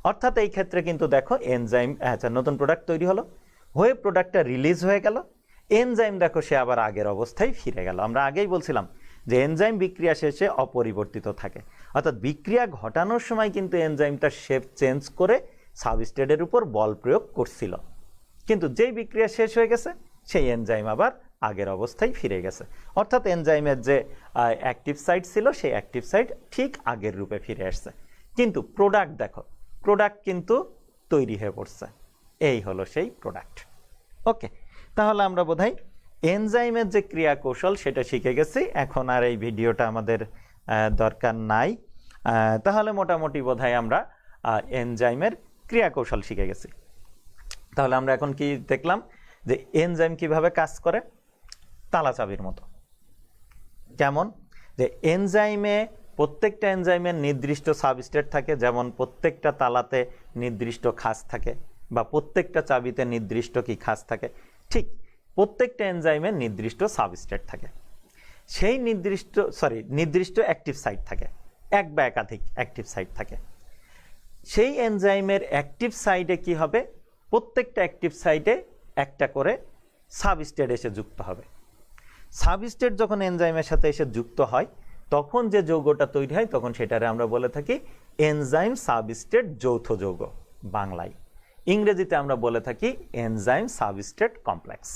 Speaker 1: অর্থাৎ এই ক্ষেত্রে কিন্তু দেখো এনজাইম নতুন প্রোডাক্ট তৈরি হলো, হয়ে প্রোডাক্টটা রিলিজ হয়ে গেল। এনজাইম দেখো সে আবার আগের অবস্থায় ফিরে গেল। আমরা আগেই বলছিলাম যে এনজাইম বিক্রিয়া শেষে অপরিবর্তিত থাকে, অর্থাৎ বিক্রিয়া ঘটানোর সময় কিন্তু এনজাইমটা শেপ চেঞ্জ করে সাবস্ট্রেটের উপর বল প্রয়োগ করছিল, কিন্তু যেই বিক্রিয়া শেষ হয়ে গেছে সেই এনজাইম আবার আগের অবস্থায় ফিরে গেছে। অর্থাৎ এনজাইমের যে অ্যাক্টিভ সাইট ছিল সেই অ্যাক্টিভ সাইট ঠিক আগের রূপে ফিরে আসছে, কিন্তু প্রোডাক্ট দেখো, প্রোডাক্ট কিন্তু তৈরি হয়ে পড়ছে। এই হলো সেই প্রোডাক্ট। ওকে, তাহলে আমরা বোধহয় এনজাইমের যে ক্রিয়া কৌশল সেটা শিখে গেছি। এখন আর এই ভিডিওটা আমাদের দরকার নাই। তাহলে মোটামুটি বোধহয় আমরা এনজাইমের ক্রিয়া কৌশল শিখে গেছি। তাহলে আমরা এখন কি দেখলাম যে এনজাইম কিভাবে কাজ করে, তালা চাবির মতো। কেমন? যে এনজাইমে প্রত্যেকটা এনজাইমের নির্দিষ্ট সাবস্ট্রেট থাকে, যেমন প্রত্যেকটা তালাতে নির্দিষ্ট খাঁজ থাকে বা প্রত্যেকটা চাবিতে নির্দিষ্ট কি খাঁজ থাকে, ঠিক প্রত্যেকটা এনজাইমের নির্দিষ্ট সাবস্ট্রেট থাকে। সেই নির্দিষ্ট অ্যাক্টিভ সাইট থাকে, এক বা একাধিক অ্যাক্টিভ সাইট থাকে। সেই এনজাইমের অ্যাক্টিভ সাইটে কি হবে, প্রত্যেকটা অ্যাক্টিভ সাইটে একটা করে সাবস্ট্রেট এসে যুক্ত হবে। সাবস্ট্রেট যখন এনজাইমের সাথে এসে যুক্ত হয় তখন যে যৌগটা তৈরি হয় তখন সেটারে আমরা বলে থাকি এনজাইম সাবস্ট্রেট যৌথ যৌগ বাংলায়। ইংরেজিতে আমরা বলে থাকি এনজাইম সাবস্ট্রেট কমপ্লেক্স।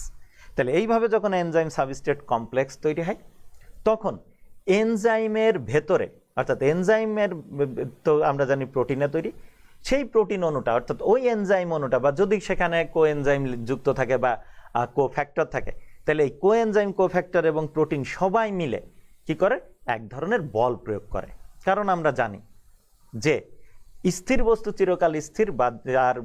Speaker 1: তাহলে এইভাবে যখন এনজাইম সাবস্ট্রেট কমপ্লেক্স তৈরি হয় তখন এনজাইমের ভেতরে, অর্থাৎ এনজাইমের তো আমরা জানি প্রোটিনে তৈরি, সেই প্রোটিন অণুটা অর্থাৎ ওই এনজাইম অণুটা, বা যদি সেখানে কোএনজাইম যুক্ত থাকে বা কোফ্যাক্টর থাকে, তাহলে এই কোএনজাইম, কোফ্যাক্টর এবং প্রোটিন সবাই মিলে কি করে, এক ধরনের বল প্রয়োগ করে। কারণ আমরা জানি যে স্থির বস্তু চিরকাল স্থির, আর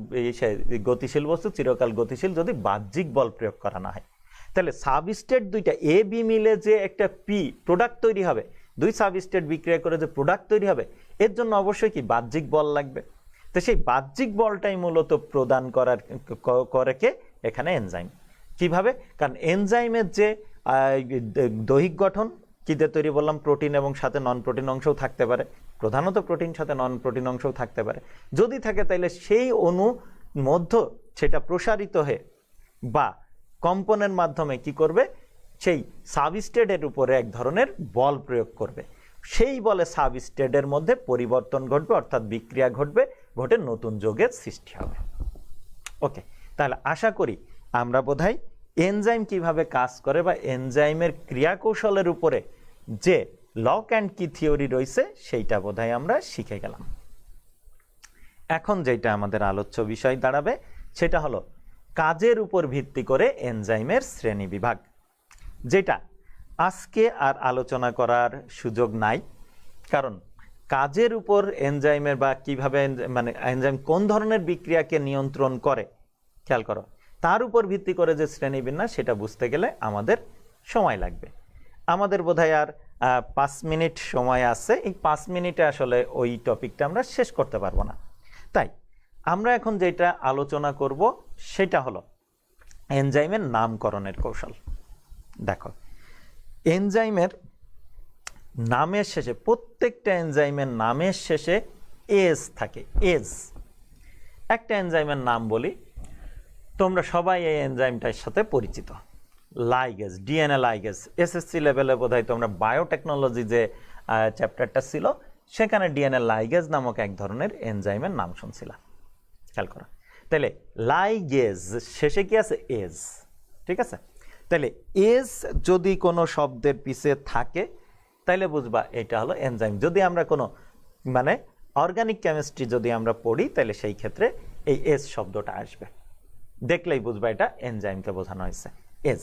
Speaker 1: গতিশীল বস্তু চিরকাল গতিশীল যদি বাহ্যিক বল প্রয়োগ করা না হয়। তাহলে সাবস্ট্রেট দুইটা এ বি মিলে যে একটা পি প্রোডাক্ট তৈরি হবে, দুই সাবস্ট্রেট বিক্রিয়া করে যে প্রোডাক্ট তৈরি হবে, এর জন্য অবশ্যই কি বাহ্যিক বল লাগবে। তো সেই বাহ্যিক বলটাই মূলত প্রদান করে কে এখানে এনজাইম। কিভাবে? কারণ এনজাইমের যে দৈহিক গঠন কি দিয়ে তৈরি বললাম, প্রোটিন এবং সাথে নন প্রোটিন অংশও থাকতে পারে, প্রধানত প্রোটিন সাথে নন প্রোটিন অংশও থাকতে পারে। যদি থাকে তাহলে সেই অণু মধ্য সেটা প্রসারিত হয়ে বা কম্পনের মাধ্যমে কি করবে, সেই সাবস্ট্রেটের উপরে এক ধরনের বল প্রয়োগ করবে। সেই বলে সাবস্ট্রেটের মধ্যে পরিবর্তন ঘটবে, অর্থাৎ বিক্রিয়া ঘটবে, ঘটে নতুন যৌগের সৃষ্টি হবে। ওকে, তাহলে আশা করি আমরা বোধহয় এনজাইম কিভাবে কাজ করে বা এনজাইমের ক্রিয়া কৌশলের উপরে যে লক অ্যান্ড কি থিওরি রয়েছে সেইটা বোধহয় আমরা শিখে গেলাম। এখন যেটা আমাদের আলোচ্য বিষয় দাঁড়াবে সেটা হলো কাজের উপর ভিত্তি করে এনজাইমের শ্রেণী বিভাগ, যেটা আজকে আর আলোচনা করার সুযোগ নাই। কারণ কাজের উপর এনজাইমের বা কিভাবে এনজাইম কোন ধরনের বিক্রিয়াকে নিয়ন্ত্রণ করে, খেয়াল করো, তার উপর ভিত্তি করে যে শ্রেণীবিন্যাস সেটা বুঝতে গেলে আমাদের সময় লাগবে। আমাদের বোধহয় আর 5 মিনিট সময় আছে। এই 5 মিনিটে আসলে ওই টপিকটা আমরা শেষ করতে পারবো না। তাই আমরা এখন যেটা আলোচনা করব সেটা হলো এনজাইমের নামকরণের কৌশল। দেখো, এনজাইমের নামের শেষে, প্রত্যেকটা এনজাইমের নামের শেষে এস থাকে। এস, একটা এনজাইমের নাম বলি, তোমরা সবাই এই এনজাইমটার সাথে পরিচিত, লাইগেজ, ডিএনএ লাইগেজ। এসএসসি লেভেলে বোধহয় তোমরা বায়োটেকনোলজি যে চ্যাপ্টারটা ছিল সেখানে ডিএনএ লাইগেজ নামক এক ধরনের এনজাইমের নাম শুনছিলা, খেয়াল করো। তাহলে লাইগেজ শেষে কি আছে? এজ। ঠিক আছে, তাহলে এজ যদি কোনো শব্দের পিছে থাকে তাহলে বুঝবা এটা হলো এনজাইম। যদি আমরা কোনো মানে অর্গানিক কেমিস্ট্রি যদি আমরা পড়ি তাহলে সেই ক্ষেত্রে এই এজ শব্দটা আসবে, দেখলেই বুঝবা এটা এনজাইমকে বোঝানো হয়েছে, এজ।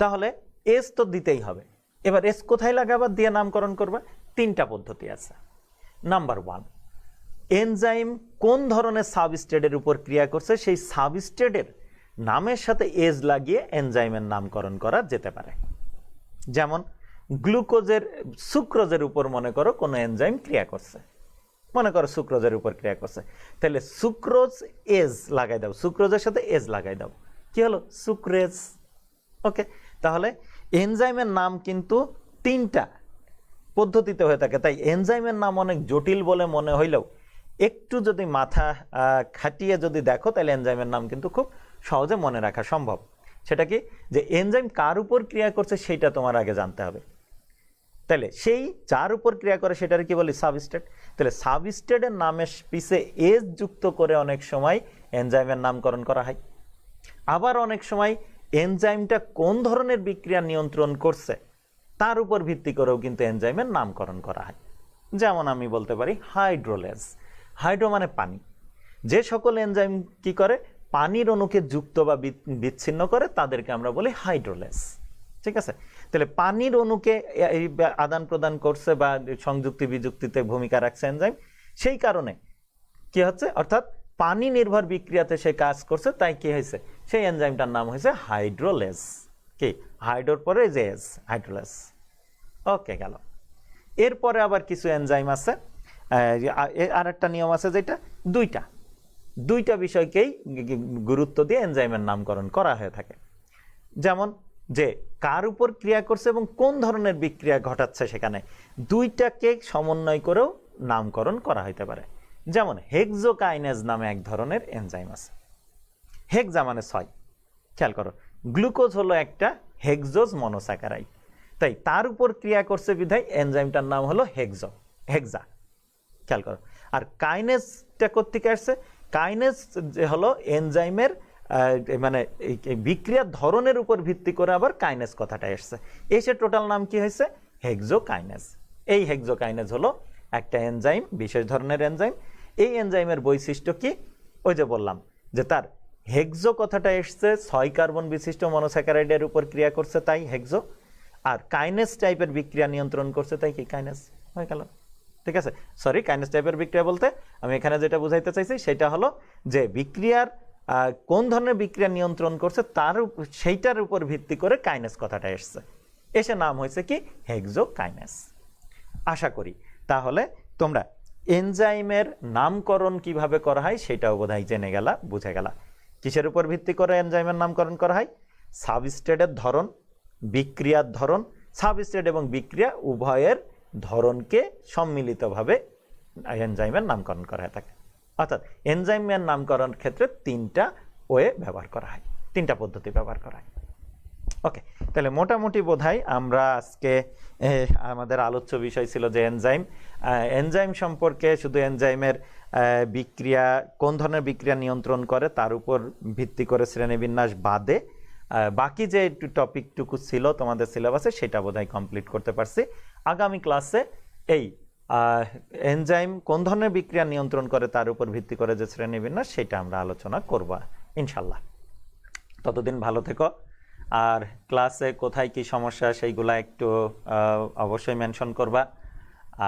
Speaker 1: তাহলে এজ তো দিতেই হবে। এবার এজ কোথায় লাগাবা, দিয়ে নামকরণ করবা? তিনটা পদ্ধতি আছে। নাম্বার 1, এনজাইম কোন ধরনের সাবস্ট্রেটের উপর ক্রিয়া করছে সেই সাবস্ট্রেটের নামের সাথে এজ লাগিয়ে এনজাইমের নামকরণ করা যেতে পারে। যেমন গ্লুকোজের, সুক্রোজের উপর মনে করো কোনো এনজাইম ক্রিয়া করছে, মনে করো সুক্রোজের উপর ক্রিয়া করছে, তাহলে সুক্রোজ এজ লাগাই দাও, সুক্রোজের সাথে এজ লাগাই দাও, কি হলো? সুক্রেজ। ওকে, তাহলে এনজাইমের নাম কিন্তু তিনটা পদ্ধতিতে হয়ে থাকে। তাই এনজাইমের নাম অনেক জটিল বলে মনে হইলেও একটু যদি মাথা খাটিয়ে যদি দেখো তাহলে এনজাইমের নাম কিন্তু খুব সহজে মনে রাখা সম্ভব। সেটা কি, যে এনজাইম কার উপর ক্রিয়া করছে সেইটা তোমার আগে জানতে হবে। তাহলে সেই যার উপর ক্রিয়া করে সেটার কি বলি? সাবস্ট্রেট। তাহলে সাবস্ট্রেটের নামের পিছে এজ যুক্ত করে অনেক সময় এনজাইমের নামকরণ করা হয়। আবার অনেক সময় এনজাইমটা কোন ধরনের বিক্রিয়া নিয়ন্ত্রণ করছে তার উপর ভিত্তি করেও কিন্তু এনজাইমের নামকরণ করা হয়। যেমন আমি বলতে পারি হাইড্রোলেজ। হাইড্রো মানে পানি। যে সকল এনজাইম কি করে, পানির অণুকে যুক্ত বা বিচ্ছিন্ন করে তাদেরকে আমরা বলি হাইড্রোলেজ। ঠিক আছে, তাহলে পানির অণুকে আদান প্রদান করছে বা সংযুক্তি বিযুক্তিতে ভূমিকা রাখছে এনজাইম, সেই কারণে কি হচ্ছে, অর্থাৎ পানি নির্ভর বিক্রিয়াতে সে কাজ করছে, তাই কি হয়েছে, সেই এনজাইমটার নাম হয়েছে হাইড্রোলেজ। কি, হাইড্রোর পরে যে এজ, হাইড্রোলেজ। ওকে, গেল। এরপরে আবার কিছু এনজাইম আছে, আর একটা নিয়ম আছে, যেটা দুইটা বিষয়কেই গুরুত্ব দিয়ে এনজাইমের নামকরণ করা হয়ে থাকে। যেমন যে কার উপর ক্রিয়া করছে এবং কোন ধরনের বিক্রিয়া ঘটাচ্ছে, সেখানে দুইটাকে সমন্বয় করেও নামকরণ করা হইতে পারে। যেমন হেক্সোকাইনেজ নামে এক ধরনের এনজাইম আছে। হেক্সা মানে 6, খেয়াল করো, গ্লুকোজ হলো একটা হেক্সোজ মনোস্যাকারাইড, তাই তার উপর ক্রিয়া করছে বিধায় এনজাইমটার নাম হলো হেক্সা, খেয়াল করো। আর কাইনেজটা কোত্থেকে আসছে? কাইনেজ যে হলো এনজাইমের মানে বিক্রিয়ার ধরনের উপর ভিত্তি করে আবার কাইনেজ কথাটা এসছে, এসে টোটাল নাম কি হয়েছে? হেক্সোকাইনেজ। এই হেক্সোকাইনেজ হলো একটা এনজাইম, বিশেষ ধরনের এনজাইম। এই এনজাইমের বৈশিষ্ট্য কি? ওই যে বললাম যে তার হেক্সো কথাটা এসছে 6 কার্বন বিশিষ্ট মনোস্যাকারাইডের উপর ক্রিয়া করছে, তাই হেক্সো। আর কাইনেজ টাইপের বিক্রিয়া নিয়ন্ত্রণ করছে, তাই কি কাইনেজ হয়ে গেল। ঠিক আছে, সরি, কাইনেজ টাইপের বিক্রিয়া বলতে আমি এখানে যেটা বুঝাইতে চাইছি সেটা হলো যে বিক্রিয়ার কোন ধরনের বিক্রিয়া নিয়ন্ত্রণ করছে সেইটার উপর ভিত্তি করে কাইনেজ কথাটা এসছে, এসে নাম হয়েছে কি? হেক্সোকাইনেজ। আশা করি তাহলে তোমরা এনজাইমের নামকরণ কিভাবে করা হয় সেটাও বোধহয় জেনে গেলা, বুঝে গেলা। কিসের উপর ভিত্তি করে এনজাইমের নামকরণ করা হয়? সাবস্ট্রেটের ধরন, বিক্রিয়ার ধরন, সাবস্ট্রেট এবং বিক্রিয়া উভয়ের ধরনকে সম্মিলিতভাবে এনজাইমের নামকরণ করা হয়ে থাকে। অর্থাৎ এনজাইমের নামকরণ ক্ষেত্রে 3টা ওয়ে ব্যবহার করা হয়, 3টা পদ্ধতি ব্যবহার করা হয়। ওকে, তাহলে মোটামুটি বোধহয় আমরা আজকে আমাদের আলোচ্য বিষয় ছিল যে এনজাইম সম্পর্কে, শুধু এনজাইমের বিক্রিয়া কোন ধরনের বিক্রিয়া নিয়ন্ত্রণ করে তার উপর ভিত্তি করে শ্রেণীবিন্যাস বাদে বাকি যে টপিকটুকু ছিল তোমাদের সিলেবাসে সেটা বোধহয় কমপ্লিট করতে পারছি। আগামী ক্লাসে এই এনজাইম কোন ধরনের বিক্রিয়া নিয়ন্ত্রণ করে তার উপর ভিত্তি করে যে শ্রেণীবিন্যাস সেটা আমরা আলোচনা করব ইনশাল্লাহ। ততদিন ভালো থেকো। আর ক্লাসে কোথায় কি সমস্যা সেইগুলা একটু অবশ্যই মেনশন করবা।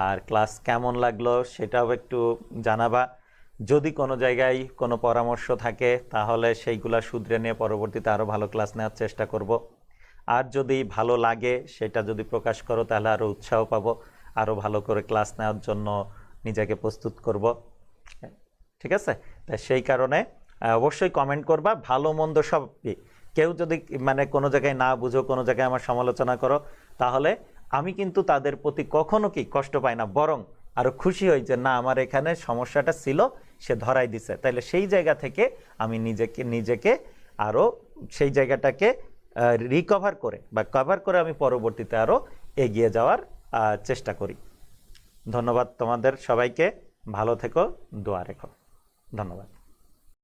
Speaker 1: আর ক্লাস কেমন লাগলো সেটাও একটু জানাবা। যদি কোনো জায়গায় কোনো পরামর্শ থাকে তাহলে সেইগুলা শুধরে নিয়ে পরবর্তীতে আরও ভালো ক্লাস নেওয়ার চেষ্টা করব। আর যদি ভালো লাগে সেটা যদি প্রকাশ করো তাহলে আরও উৎসাহ পাবো, আরও ভালো করে ক্লাস নেওয়ার জন্য নিজেকে প্রস্তুত করব। ঠিক আছে, তাই সেই কারণে অবশ্যই কমেন্ট করবা, ভালো মন্দ সব। কেউ যদি মানে কোনো জায়গায় না বুঝো, কোনো জায়গায় আমার সমালোচনা করো, তাহলে আমি কিন্তু তাদের প্রতি কখনো কি কষ্ট পাই না, বরং আরো খুশি হই যে না, আমার এখানে সমস্যাটা ছিল, সে ধরাই দিছে। তাইলে সেই জায়গা থেকে আমি নিজেকে নিজেকে আরো সেই জায়গাটাকে রিকভার করে বা কভার করে আমি পরবর্তীতে আরো এগিয়ে যাওয়ার চেষ্টা করি। ধন্যবাদ তোমাদের সবাইকে, ভালো থেকো, দোয়া রেখো। ধন্যবাদ।